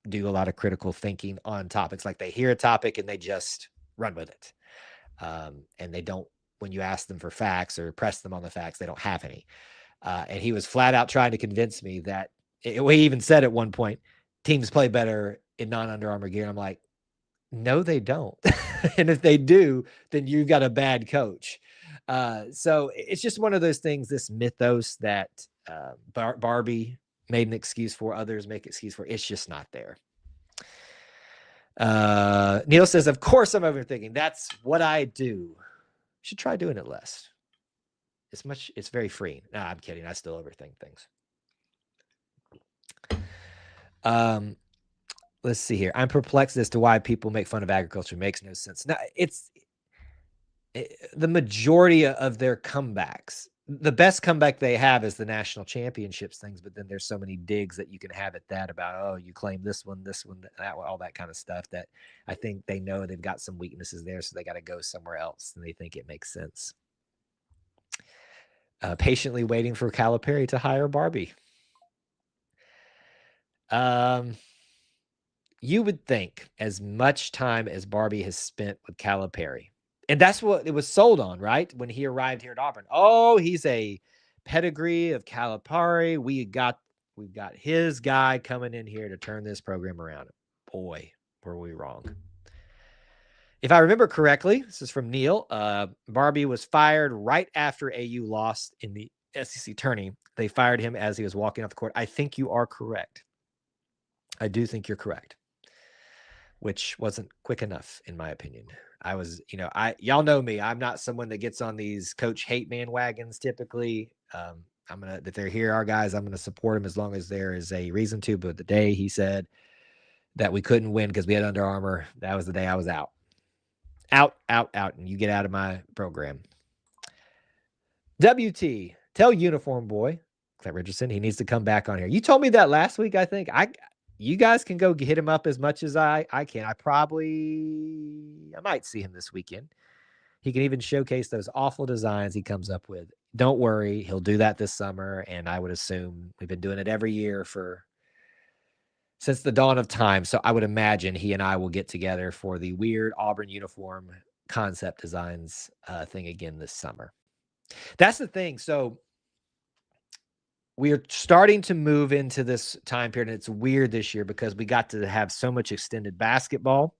B: do a lot of critical thinking on topics. Like they hear a topic and they just run with it. And they don't, when you ask them for facts or press them on the facts, they don't have any. And he was flat out trying to convince me that he even said at one point, teams play better in non-Under Armour gear. And I'm like, no, they don't. And if they do, then you've got a bad coach. So it's just one of those things, this mythos that Barbie made an excuse for, others make excuse for. It's just not there. Neil says, of course I'm overthinking. That's what I do. Should try doing it less. It's very freeing. No, I'm kidding. I still overthink things. Let's see here. I'm perplexed as to why people make fun of agriculture. It makes no sense. Now, the majority of their comebacks. The best comeback they have is the national championships things, but then there's so many digs that you can have at that about, oh, you claim this one, that one, all that kind of stuff that I think they know they've got some weaknesses there, so they got to go somewhere else, and they think it makes sense. Patiently waiting for Calipari to hire Barbie. You would think as much time as Barbie has spent with Calipari, and that's what it was sold on, right? When he arrived here at Auburn. Oh, he's a pedigree of Calipari. We've got his guy coming in here to turn this program around. Boy, were we wrong. If I remember correctly, this is from Neil. Barbie was fired right after AU lost in the SEC tourney. They fired him as he was walking off the court. I think you are correct. I do think you're correct. Which wasn't quick enough, in my opinion. I was, y'all know me. I'm not someone that gets on these coach hate man wagons typically. If they're here, our guys, I'm gonna support them as long as there is a reason to. But the day he said that we couldn't win because we had Under Armour, that was the day I was out. Out, and you get out of my program. WT, tell Uniform Boy, Clint Richardson, he needs to come back on here. You told me that last week, I think. You guys can go hit him up as much as I can. I might see him this weekend. He can even showcase those awful designs he comes up with. Don't worry, he'll do that this summer, and I would assume we've been doing it every year since the dawn of time. So I would imagine he and I will get together for the weird Auburn uniform concept designs thing again this summer. That's the thing. So we are starting to move into this time period, and it's weird this year because we got to have so much extended basketball,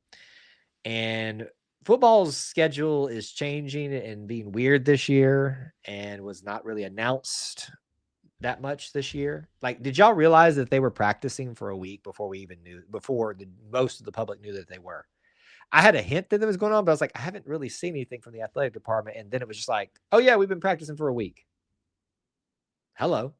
B: and football's schedule is changing and being weird this year and was not really announced that much this year. Like, did y'all realize that they were practicing for a week before most of the public knew that they were? I had a hint that it was going on, but I was like, I haven't really seen anything from the athletic department. And then it was just like, oh yeah, we've been practicing for a week. Hello.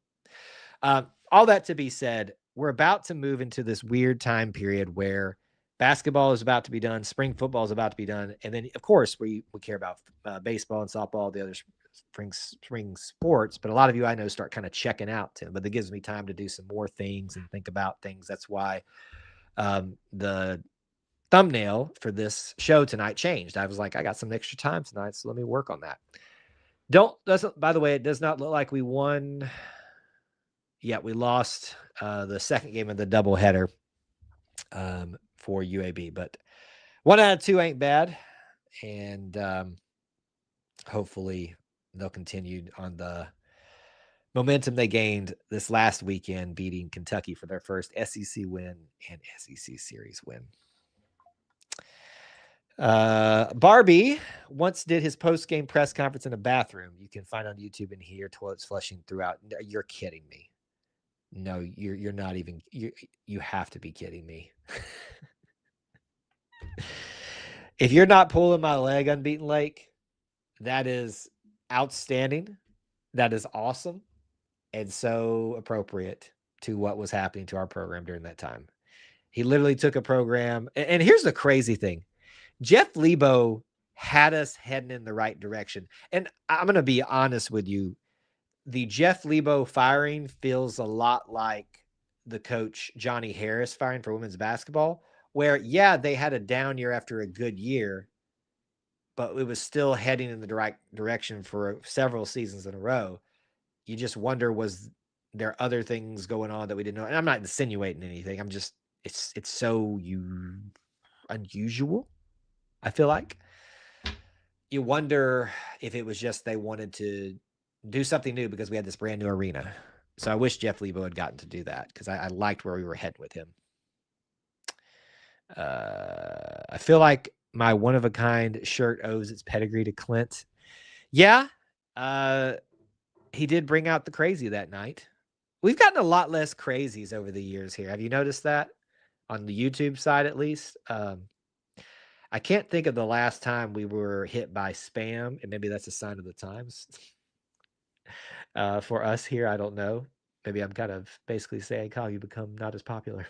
B: All that to be said, we're about to move into this weird time period where basketball is about to be done, spring football is about to be done, and then of course we care about baseball and softball, the other spring sports. But a lot of you I know start kind of checking out, Tim. But that gives me time to do some more things and think about things. That's why the thumbnail for this show tonight changed. I was like, I got some extra time tonight, so let me work on that. By the way, it does not look like we won. Yeah, we lost the second game of the doubleheader for UAB, but 1 out of 2 ain't bad, and hopefully they'll continue on the momentum they gained this last weekend, beating Kentucky for their first SEC win and SEC series win. Barbie once did his post-game press conference in a bathroom. You can find on YouTube and hear toilets flushing throughout. You're kidding me. No, you're not even. You have to be kidding me. If you're not pulling my leg, Unbeaten Lake, that is outstanding. That is awesome, and so appropriate to what was happening to our program during that time. He literally took a program, and here's the crazy thing: Jeff Lebo had us heading in the right direction. And I'm going to be honest with you. The Jeff Lebo firing feels a lot like the coach Johnny Harris firing for women's basketball, where, yeah, they had a down year after a good year, but it was still heading in the right direction for several seasons in a row. You just wonder, was there other things going on that we didn't know? And I'm not insinuating anything. I'm just, it's so unusual. I feel like you wonder if it was just they wanted to do something new because we had this brand new arena. So I wish Jeff Lebo had gotten to do that because I liked where we were heading with him. I feel like my one-of-a-kind shirt owes its pedigree to Clint. Yeah, he did bring out the crazy that night. We've gotten a lot less crazies over the years here. Have you noticed that? On the YouTube side, at least. I can't think of the last time we were hit by spam, and maybe that's a sign of the times. For us here, I don't know. Maybe I'm kind of basically saying, Kyle, you become not as popular.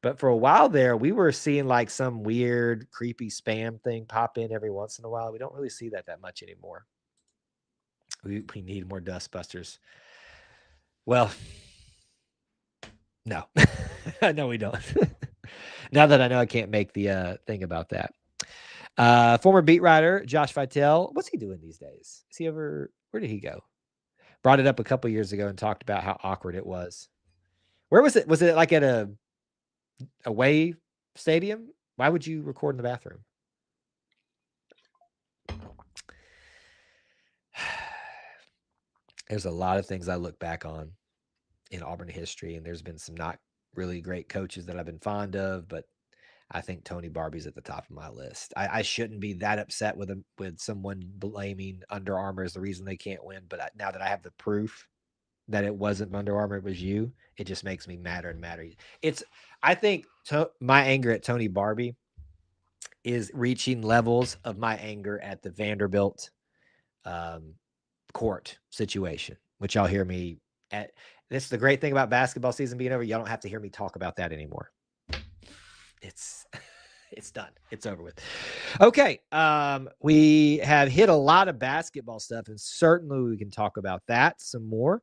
B: But for a while there, we were seeing like some weird, creepy spam thing pop in every once in a while. We don't really see that much anymore. We need more dustbusters. Well, no. No, we don't. Now that I know I can't make the thing about that. Former beat writer Josh Vitale, what's he doing these days? Is he ever, where did he go? Brought it up a couple years ago and talked about how awkward it was. Where was it? Was it like at a away stadium? Why would you record in the bathroom? There's a lot of things I look back on in Auburn history, and there's been some not really great coaches that I've been fond of, but I think Tony Barbie's at the top of my list. I shouldn't be that upset with someone blaming Under Armour as the reason they can't win, but now that I have the proof that it wasn't Under Armour, it was you, it just makes me madder and madder. I think my anger at Tony Barbie is reaching levels of my anger at the Vanderbilt court situation, which y'all hear me at. This is the great thing about basketball season being over. Y'all don't have to hear me talk about that anymore. It's done. It's over with. Okay. We have hit a lot of basketball stuff, and certainly we can talk about that some more.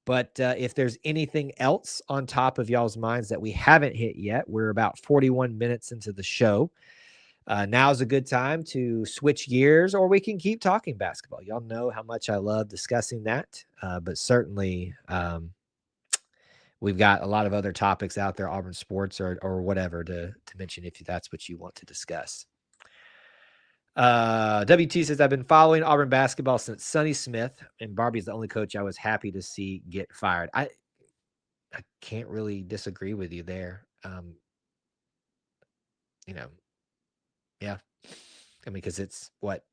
B: But if there's anything else on top of y'all's minds that we haven't hit yet, we're about 41 minutes into the show. Now's a good time to switch gears, or we can keep talking basketball. Y'all know how much I love discussing that, but certainly we've got a lot of other topics out there, Auburn sports or whatever to mention if that's what you want to discuss. WT says, I've been following Auburn basketball since Sonny Smith, and Barbie's the only coach I was happy to see get fired. I can't really disagree with you there. Yeah. I mean, because it's what?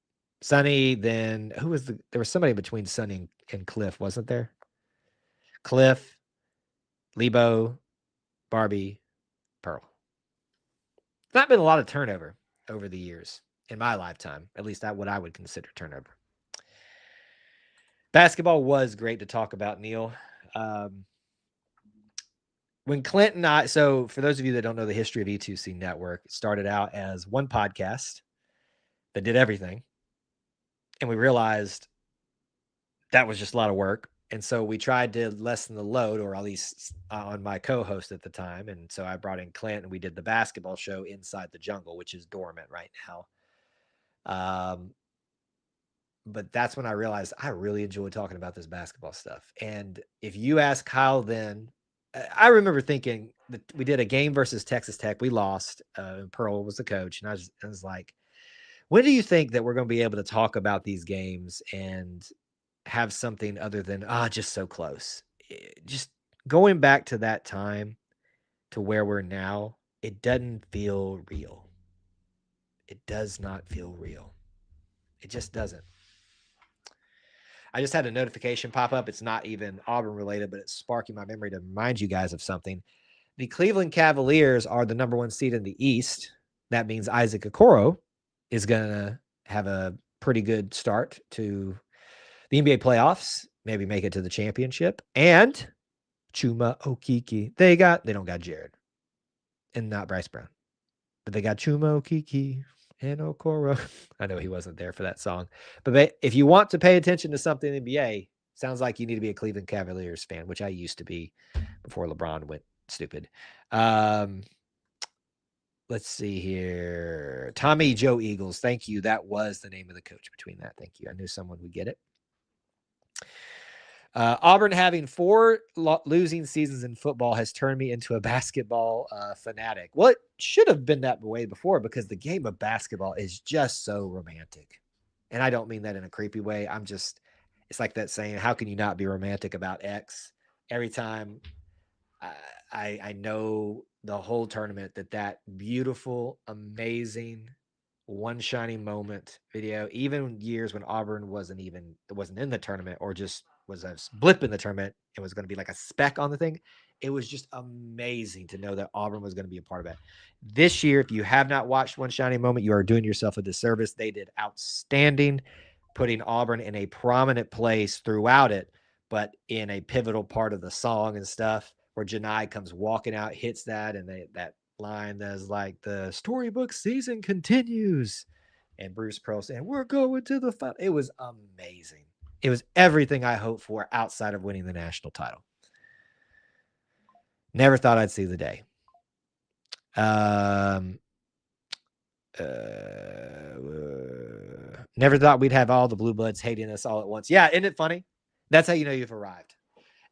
B: Sonny, then who was there was somebody between Sonny and Cliff, wasn't there? Cliff, Lebo, Barbie, Pearl. It's not been a lot of turnover over the years in my lifetime, at least what I would consider turnover. Basketball was great to talk about, Neil. When Clint and I, so for those of you that don't know the history of E2C Network, it started out as one podcast that did everything. And we realized that was just a lot of work. And so we tried to lessen the load, or at least on my co-host at the time. And so I brought in Clint and we did the basketball show Inside the Jungle, which is dormant right now. But that's when I realized I really enjoy talking about this basketball stuff. And if you ask Kyle then, I remember thinking that we did a game versus Texas Tech. We lost. Pearl was the coach. And I was like, when do you think that we're going to be able to talk about these games and have something other than, just so close? Just going back to that time to where we're now, it doesn't feel real. It does not feel real. It just doesn't. I just had a notification pop up. It's not even Auburn related, but it's sparking my memory to remind you guys of something. The Cleveland Cavaliers are the number one seed in the East. That means Isaac Okoro is going to have a pretty good start to the NBA playoffs, maybe make it to the championship. And Chuma Okeke. They don't got Jared and not Bryce Brown, but they got Chuma Okeke and Okoro. I know he wasn't there for that song, but if you want to pay attention to something in the NBA, sounds like you need to be a Cleveland Cavaliers fan, which I used to be before LeBron went stupid. Let's see here. Tommy Joe Eagles. Thank you. That was the name of the coach between that. Thank you. I knew someone would get it. Auburn having 4 losing seasons in football has turned me into a basketball fanatic. Well, it should have been that way before, because the game of basketball is just so romantic. And I don't mean that in a creepy way. It's like that saying, how can you not be romantic about X? Every time I know the whole tournament, that beautiful, amazing, one shining moment video, even years when Auburn wasn't in the tournament, or just was a blip in the tournament and was going to be like a speck on the thing. It was just amazing to know that Auburn was going to be a part of it. This year, if you have not watched One Shining Moment, you are doing yourself a disservice. They did outstanding, putting Auburn in a prominent place throughout it. but in a pivotal part of the song and stuff, where Janai comes walking out, hits that, and that line that's like, the storybook season continues. And Bruce Pearl saying, we're going to the final. It was amazing. It was everything I hoped for outside of winning the national title. Never thought I'd see the day. Never thought we'd have all the Blue Bloods hating us all at once. Yeah, isn't it funny? That's how you know you've arrived.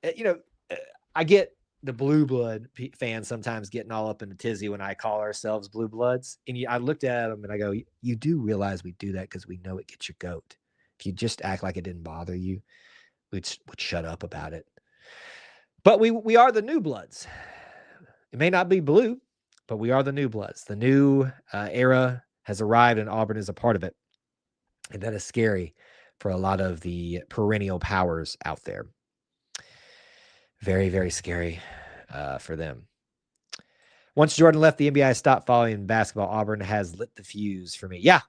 B: I get the Blue Blood fans sometimes getting all up in a tizzy when I call ourselves Blue Bloods. And I looked at them and I go, you do realize we do that because we know it gets your goat. If you just act like it didn't bother you, we'd shut up about it. But we are the New Bloods. It may not be blue, but we are the New Bloods. The new era has arrived and Auburn is a part of it. And that is scary for a lot of the perennial powers out there. Very, very scary for them. Once Jordan left the NBA, I stopped following basketball. Auburn has lit the fuse for me. Yeah.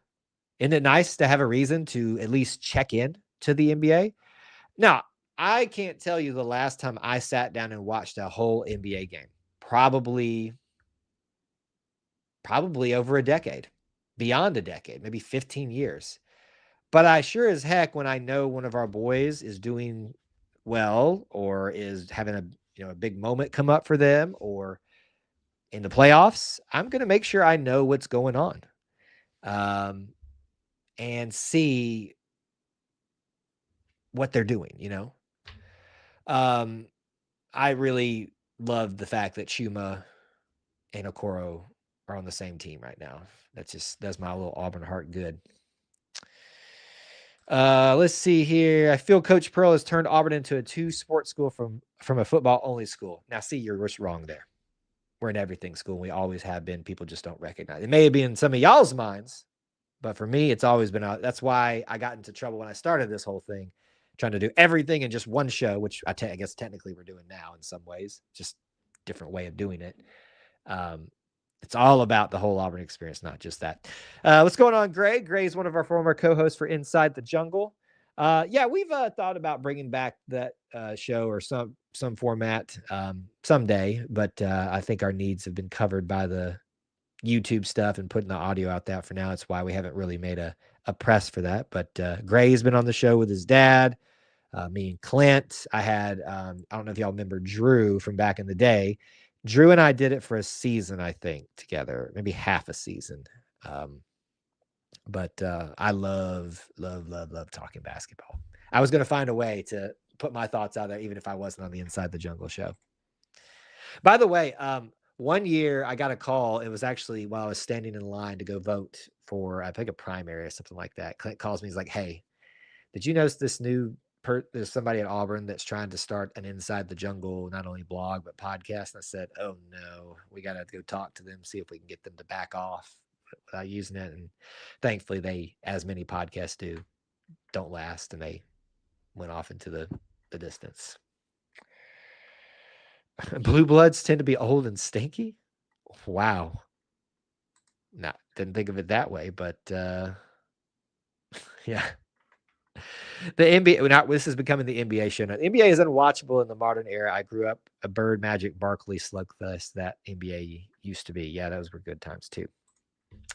B: Isn't it nice to have a reason to at least check in to the NBA? Now, I can't tell you the last time I sat down and watched a whole NBA game. Probably over a decade, beyond a decade, maybe 15 years. But I sure as heck, when I know one of our boys is doing well or is having a big moment come up for them or in the playoffs, I'm going to make sure I know what's going on and see what they're doing, I really love the fact that Chuma and Okoro are on the same team right now. That's my little Auburn heart good. Let's see here. I feel Coach Pearl has turned Auburn into a 2-sport school from a football only school. Now, see, you're just wrong there. We're an everything school. We always have been. People just don't recognize it. It may be in some of y'all's minds, but for me, it's always been out. That's why I got into trouble when I started this whole thing, trying to do everything in just one show, which I guess technically we're doing now in some ways, just different way of doing it. It's all about the whole Auburn experience, not just that. What's going on, Gray? Gray's one of our former co-hosts for Inside the Jungle. Yeah, we've thought about bringing back that show or some format someday, but I think our needs have been covered by the YouTube stuff and putting the audio out there for now. That's why we haven't really made a press for that. But Gray's been on the show with his dad, me and Clint. I had, I don't know if y'all remember Drew from back in the day. Drew and I did it for a season, I think, together, maybe half a season. But I love talking basketball. I was going to find a way to put my thoughts out there, even if I wasn't on the Inside the Jungle show. By the way, one year I got a call. It was actually while I was standing in line to go vote for, I think, a primary or something like that. Clint calls me. He's like, hey, did you notice this there's somebody at Auburn that's trying to start an Inside the Jungle, not only blog, but podcast. And I said, oh no, we got to go talk to them, see if we can get them to back off without using it. And thankfully they, as many podcasts do, don't last. And they went off into the distance. Blue Bloods tend to be old and stinky. Wow. Didn't think of it that way, but yeah. The NBA, this is becoming the NBA show now. The NBA is unwatchable in the modern era. I grew up a Bird, Magic, Barkley slugfest that NBA used to be. Yeah, those were good times too.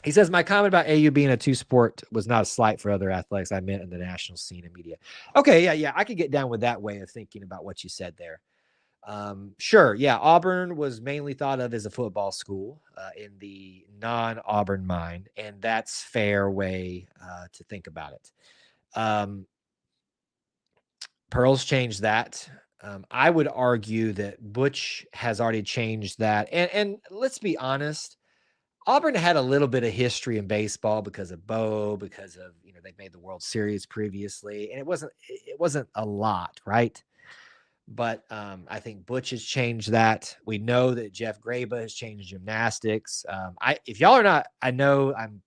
B: He says, my comment about AU being a 2-sport was not a slight for other athletics. I meant in the national scene and media. Okay, yeah. I could get down with that way of thinking about what you said there. Sure, yeah. Auburn was mainly thought of as a football school in the non-Auburn mind, and that's fair way to think about it. Pearl's changed that. I would argue that Butch has already changed that. And let's be honest, Auburn had a little bit of history in baseball because of Bo, because of, they've made the World Series previously, and it wasn't a lot, right? But I think Butch has changed that. We know that Jeff Graba has changed gymnastics. If y'all are not, I know I'm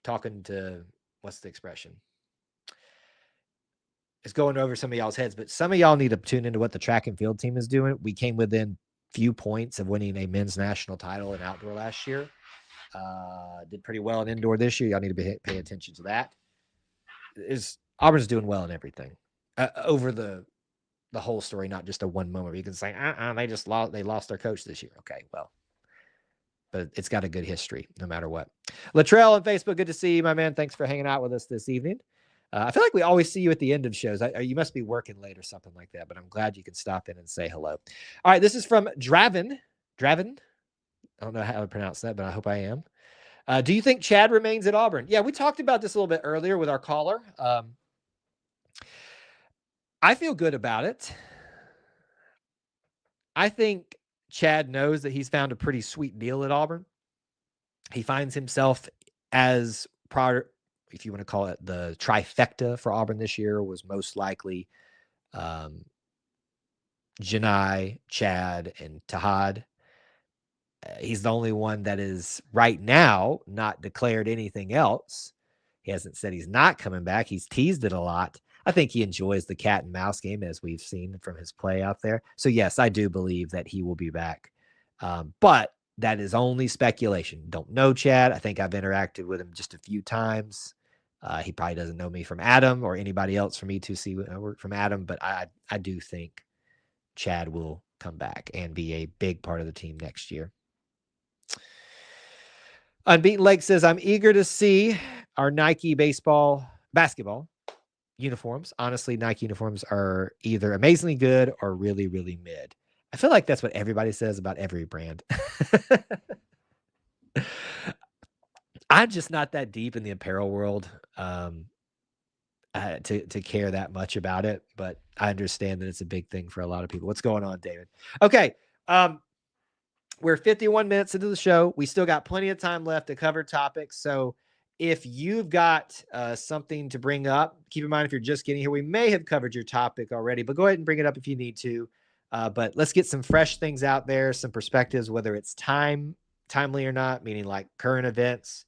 B: talking to, what's the expression? It's going over some of y'all's heads, but some of y'all need to tune into what the track and field team is doing. We came within few points of winning a men's national title in outdoor last year. Did pretty well in indoor this year. Y'all need to pay attention to that. Auburn's doing well in everything. over the whole story, not just a one moment where you can say, they lost their coach this year. Okay, well, but it's got a good history no matter what. Latrell on Facebook, good to see you, my man. Thanks for hanging out with us this evening. I feel like we always see you at the end of shows. You must be working late or something like that, but I'm glad you can stop in and say hello. All right, this is from Draven. Draven? I don't know how to pronounce that, but I hope I am. Do you think Chad remains at Auburn? Yeah, we talked about this a little bit earlier with our caller. I feel good about it. I think Chad knows that he's found a pretty sweet deal at Auburn. He finds himself as prior, if you want to call it the trifecta for Auburn this year, was most likely Janai, Chad, and Tahad. He's the only one that is right now not declared anything else. He hasn't said he's not coming back. He's teased it a lot. I think he enjoys the cat and mouse game, as we've seen from his play out there. So, yes, I do believe that he will be back. But that is only speculation. Don't know Chad. I think I've interacted with him just a few times. He probably doesn't know me from Adam or anybody else from E2C work from Adam, but I do think Chad will come back and be a big part of the team next year. Unbeaten Lake says, I'm eager to see our Nike basketball uniforms. Honestly, Nike uniforms are either amazingly good or really, really mid. I feel like that's what everybody says about every brand. I'm just not that deep in the apparel world to care that much about it, but I understand that it's a big thing for a lot of people. What's going on, David? Okay. We're 51 minutes into the show. We still got plenty of time left to cover topics. So if you've got something to bring up, keep in mind, if you're just getting here, we may have covered your topic already, but go ahead and bring it up if you need to. But let's get some fresh things out there, some perspectives, whether it's timely or not, meaning like current events,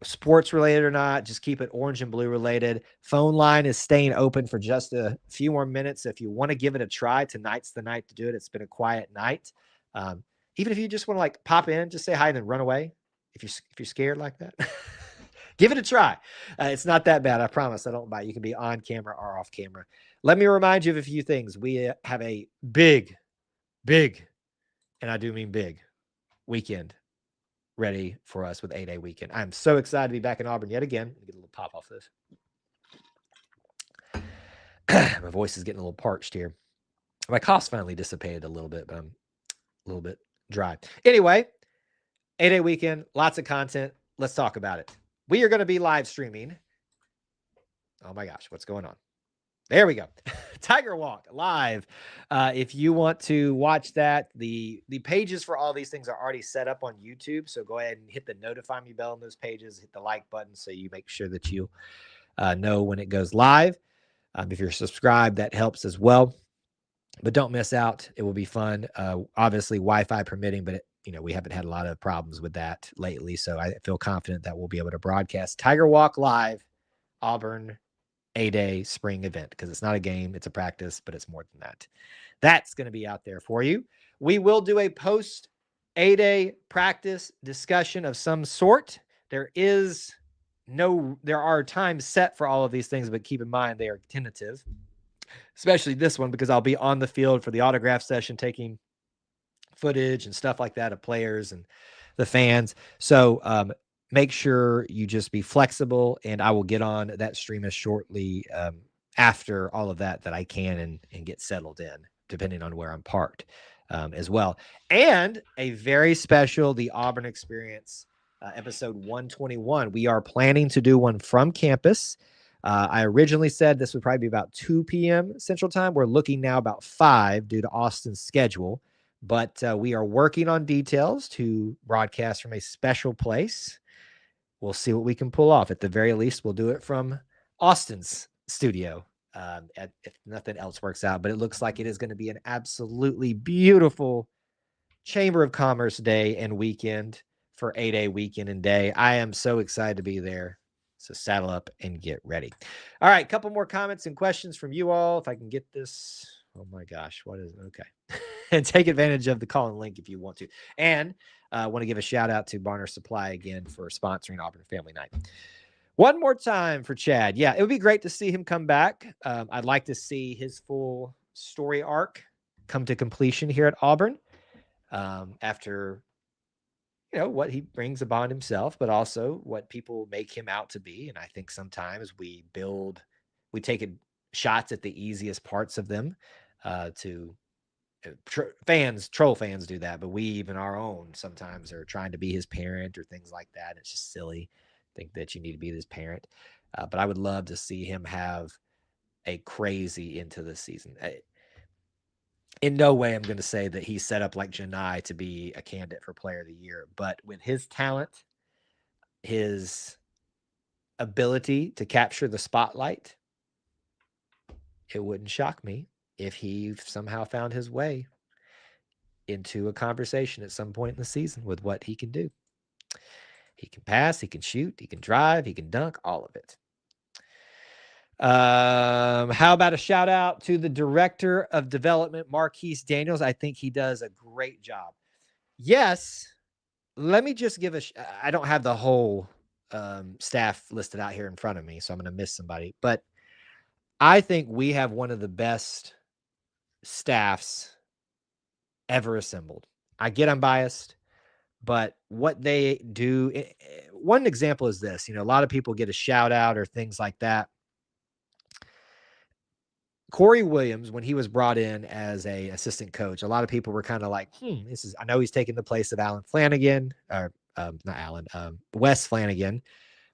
B: sports related or not. Just keep it orange and blue related. Phone line is staying open for just a few more minutes. If you want to give it a try, tonight's the night to do it. It's been a quiet night. Even if you just want to like pop in, just say hi and then run away. If you're scared like that, give it a try. It's not that bad. I promise. I don't bite. You can be on camera or off camera. Let me remind you of a few things. We have a big, and I do mean big, weekend ready for us with 8-day weekend. I'm so excited to be back in Auburn yet again. Get a little pop off this. My voice is getting a little parched here. My cough's finally dissipated a little bit, but I'm a little bit dry. Anyway, 8-day weekend, lots of content. Let's talk about it. We are going to be live streaming. Oh my gosh, what's going on? There we go. Tiger Walk live. If you want to watch that, the pages for all these things are already set up on YouTube. So go ahead and hit the notify me bell on those pages. Hit the like button so you make sure that you know when it goes live. If you're subscribed, that helps as well. But don't miss out. It will be fun. Obviously, Wi-Fi permitting, but we haven't had a lot of problems with that lately. So I feel confident that we'll be able to broadcast Tiger Walk live, Auburn 8-day spring event, because it's not a game, it's a practice, but it's more than that. That's going to be out there for you. We will do a post 8-day practice discussion of some sort. There are times set for all of these things, but keep in mind they are tentative, especially this one, because I'll be on the field for the autograph session, taking footage and stuff like that of players and the fans. So make sure you just be flexible, and I will get on that stream as shortly after all of that I can and get settled in, depending on where I'm parked as well. And a very special, the Auburn Experience episode 121. We are planning to do one from campus. I originally said this would probably be about 2 p.m. Central Time. We're looking now about 5 due to Austin's schedule, but we are working on details to broadcast from a special place. We'll see what we can pull off. At the very least, we'll do it from Austin's studio if nothing else works out. But it looks like it is going to be an absolutely beautiful Chamber of Commerce day and weekend for 8-day weekend and day. I am so excited to be there. So saddle up and get ready. All right, a couple more comments and questions from you all. If I can get this. Oh my gosh, what is it? Okay. And take advantage of the call and link if you want to. And I want to give a shout out to Barner Supply again for sponsoring Auburn Family Night. One more time for Chad. Yeah, it would be great to see him come back. I'd like to see his full story arc come to completion here at Auburn after, what he brings upon himself, but also what people make him out to be. And I think sometimes we take shots at the easiest parts of them troll fans do that, but we, even our own, sometimes are trying to be his parent or things like that. It's just silly. Think that you need to be his parent. But I would love to see him have a crazy into this season. In no way I'm going to say that he's set up like Janai to be a candidate for player of the year, but with his talent, his ability to capture the spotlight, it wouldn't shock me if he somehow found his way into a conversation at some point in the season with what he can do. He can pass, he can shoot, he can drive, he can dunk, all of it. How about a shout out to the director of development, Marquise Daniels? I think he does a great job. Yes. Let me just give I don't have the whole staff listed out here in front of me, so I'm going to miss somebody, but I think we have one of the best staffs ever assembled. I get I'm biased, but what they do, one example is this, a lot of people get a shout out or things like that. Corey Williams, when he was brought in as a assistant coach, a lot of people were kind of like, I know he's taking the place of Alan Flanagan, or not Alan, Wes Flanagan,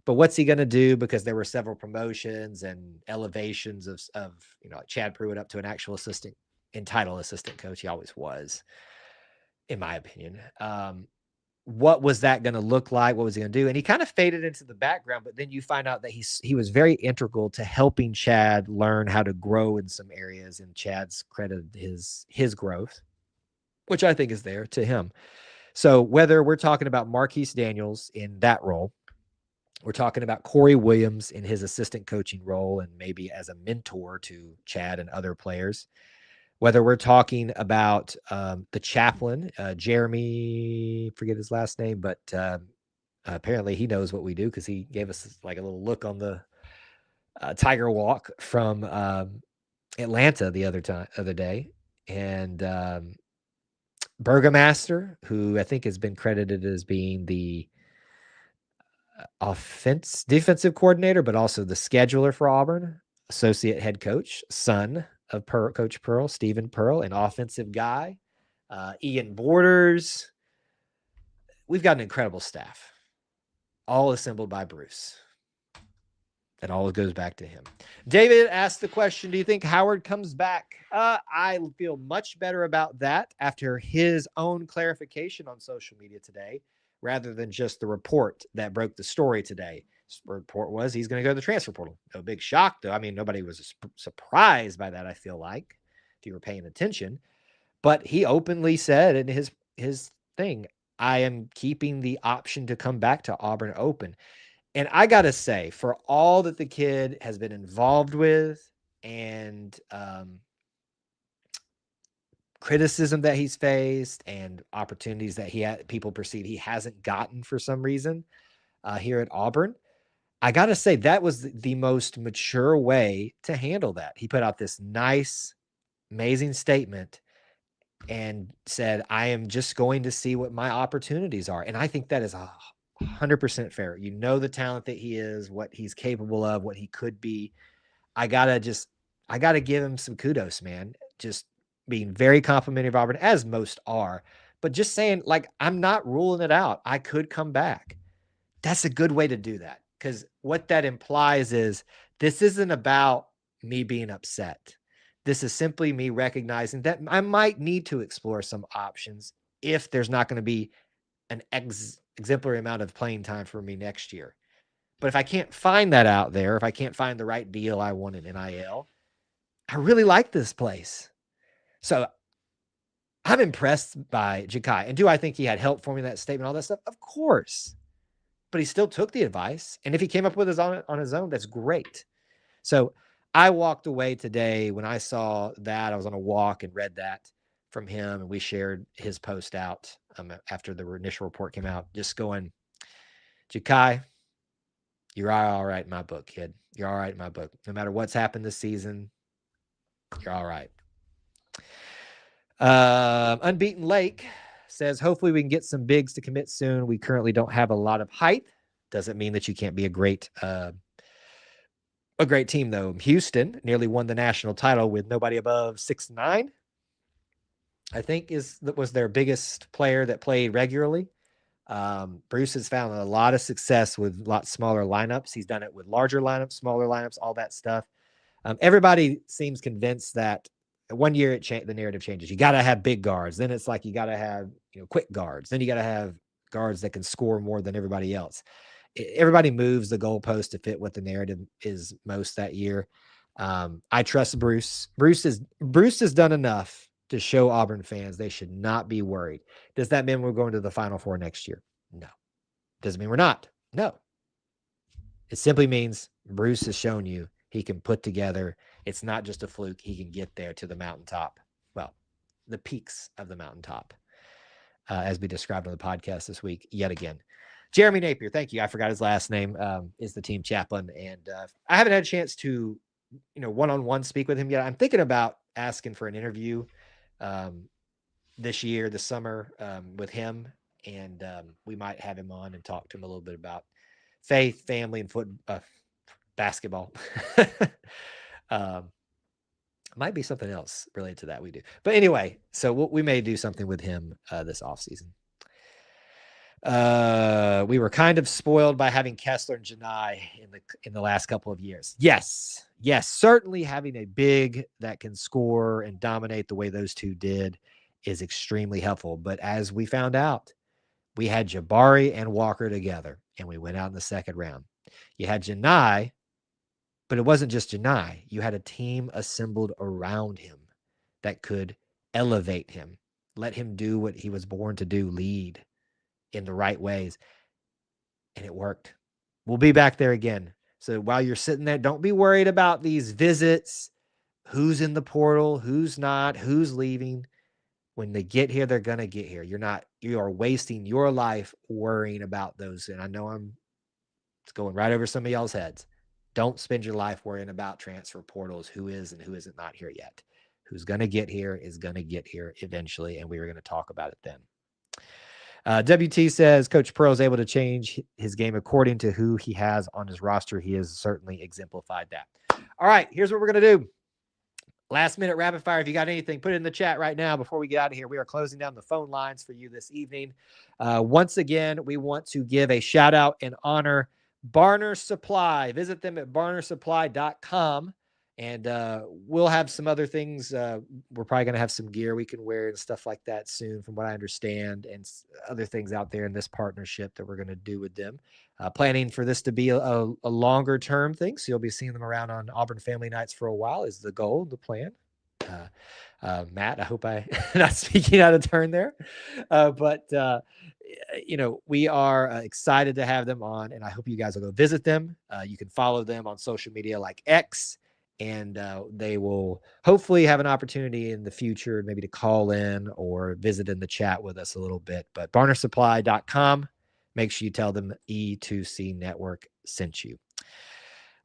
B: but what's he going to do? Because there were several promotions and elevations of Chad Pruitt up to an actual assistant, entitled assistant coach. He always was, in my opinion. What was that going to look like? What was he going to do? And he kind of faded into the background, but then you find out that he was very integral to helping Chad learn how to grow in some areas, and Chad's credited his growth, which I think is there to him. So whether we're talking about Marquise Daniels in that role, we're talking about Corey Williams in his assistant coaching role and maybe as a mentor to Chad and other players, whether we're talking about the chaplain, Jeremy, forget his last name, but apparently he knows what we do because he gave us like a little look on the Tiger Walk from Atlanta the other day. And Burgomaster, who I think has been credited as being the defensive coordinator, but also the scheduler for Auburn, associate head coach, son of Coach Pearl, Stephen Pearl, an offensive guy, Ian Borders. We've got an incredible staff, all assembled by Bruce. That all goes back to him. David asked the question, do you think Howard comes back? I feel much better about that after his own clarification on social media today, rather than just the report that broke the story today. The report was he's going to go to the transfer portal. No big shock, though. I mean, nobody was surprised by that, I feel like, if you were paying attention. But he openly said in his thing, I am keeping the option to come back to Auburn open. And I got to say, for all that the kid has been involved with and criticism that he's faced and opportunities that people perceive he hasn't gotten for some reason here at Auburn, I got to say that was the most mature way to handle that. He put out this nice, amazing statement and said, I am just going to see what my opportunities are. And I think that is 100% fair. You know the talent that he is, what he's capable of, what he could be. I gotta give him some kudos, man. Just being very complimentary of Auburn, as most are, but just saying, like, I'm not ruling it out. I could come back. That's a good way to do that, because what that implies is this isn't about me being upset. This is simply me recognizing that I might need to explore some options if there's not going to be an exemplary amount of playing time for me next year. But if I can't find that out there, if I can't find the right deal I want in NIL, I really like this place. So I'm impressed by Jakai. And do I think he had help forming that statement, all that stuff? Of course. But he still took the advice. And if he came up with on his own, that's great. So I walked away today when I saw that. I was on a walk and read that from him, and we shared his post out after the initial report came out, just going, Jakai, You're all right in my book, kid. You're all right in my book. No matter what's happened this season, you're all right. Unbeaten Lake says, hopefully we can get some bigs to commit soon. We currently don't have a lot of height. Doesn't mean that you can't be a great team, though. Houston nearly won the national title with nobody above 6'9", I think was their biggest player that played regularly. Bruce has found a lot of success with a lot smaller lineups. He's done it with larger lineups, smaller lineups, all that stuff. Everybody seems convinced that 1 year the narrative changes. You got to have big guards. Then it's like you got to have quick guards. Then you got to have guards that can score more than everybody else. Everybody moves the goalpost to fit what the narrative is most that year. I trust Bruce. Bruce has done enough to show Auburn fans they should not be worried. Does that mean we're going to the Final Four next year? No. Doesn't mean we're not. No. It simply means Bruce has shown you he can put together. It's not just a fluke. He can get there to the mountaintop. Well, the peaks of the mountaintop, as we described on the podcast this week, yet again. Jeremy Napier, thank you. I forgot his last name, is the team chaplain. And I haven't had a chance to, one-on-one speak with him yet. I'm thinking about asking for an interview this summer, with him. And we might have him on and talk to him a little bit about faith, family, and basketball. Might be something else related to that we do. But anyway, so we may do something with him this offseason. We were kind of spoiled by having Kessler and Janai in the last couple of years. Yes, certainly having a big that can score and dominate the way those two did is extremely helpful. But as we found out, we had Jabari and Walker together, and we went out in the second round. You had Janai, but it wasn't just Janai. You had a team assembled around him that could elevate him, let him do what he was born to do, lead in the right ways. And it worked. We'll be back there again. So while you're sitting there, don't be worried about these visits, who's in the portal, who's not, who's leaving. When they get here, they're going to get here. You are wasting your life worrying about those. And I know it's going right over some of y'all's heads. Don't spend your life worrying about transfer portals, who is and who isn't not here yet. Who's going to get here is going to get here eventually, and we are going to talk about it then. WT says, Coach Pearl is able to change his game according to who he has on his roster. He has certainly exemplified that. All right, here's what we're going to do. Last minute rapid fire. If you got anything, put it in the chat right now before we get out of here. We are closing down the phone lines for you this evening. Once again, we want to give a shout out and honor Barner Supply. Visit them at barnersupply.com. And we'll have some other things. We're probably going to have some gear we can wear and stuff like that soon, from what I understand, and other things out there in this partnership that we're going to do with them. Planning for this to be a longer term thing. So you'll be seeing them around on Auburn Family Nights for a while is the goal, the plan. Matt, I hope I'm not speaking out of turn there. But we are excited to have them on, and I hope you guys will go visit them. You can follow them on social media like X. And they will hopefully have an opportunity in the future, maybe to call in or visit in the chat with us a little bit. But barnersupply.com, make sure you tell them E2C Network sent you.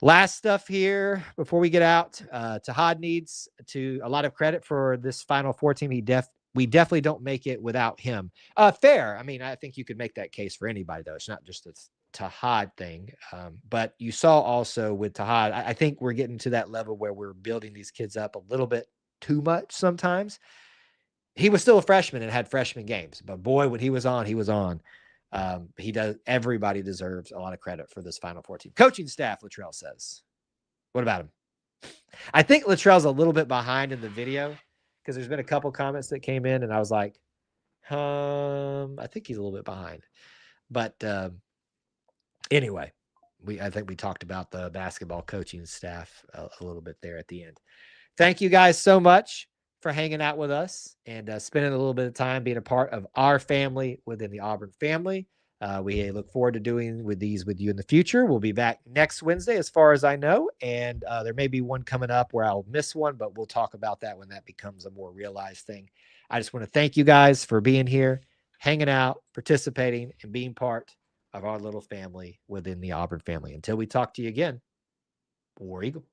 B: Last stuff here before we get out. Tahad needs a lot of credit for this Final Four team. We definitely don't make it without him. Fair. I mean, I think you could make that case for anybody, though. It's not just a Tahad thing. But you saw also with Tahad, I think we're getting to that level where we're building these kids up a little bit too much sometimes. He was still a freshman and had freshman games, but boy, when he was on, he was on. Everybody deserves a lot of credit for this Final Four team. Coaching staff, Latrell says. What about him? I think Latrell's a little bit behind in the video because there's been a couple comments that came in and I was like, I think he's a little bit behind. But anyway, I think we talked about the basketball coaching staff a little bit there at the end. Thank you guys so much for hanging out with us and spending a little bit of time being a part of our family within the Auburn family. We look forward to doing these with you in the future. We'll be back next Wednesday, as far as I know, and there may be one coming up where I'll miss one, but we'll talk about that when that becomes a more realized thing. I just want to thank you guys for being here, hanging out, participating, and being part of our little family within the Auburn family. Until we talk to you again, War Eagle.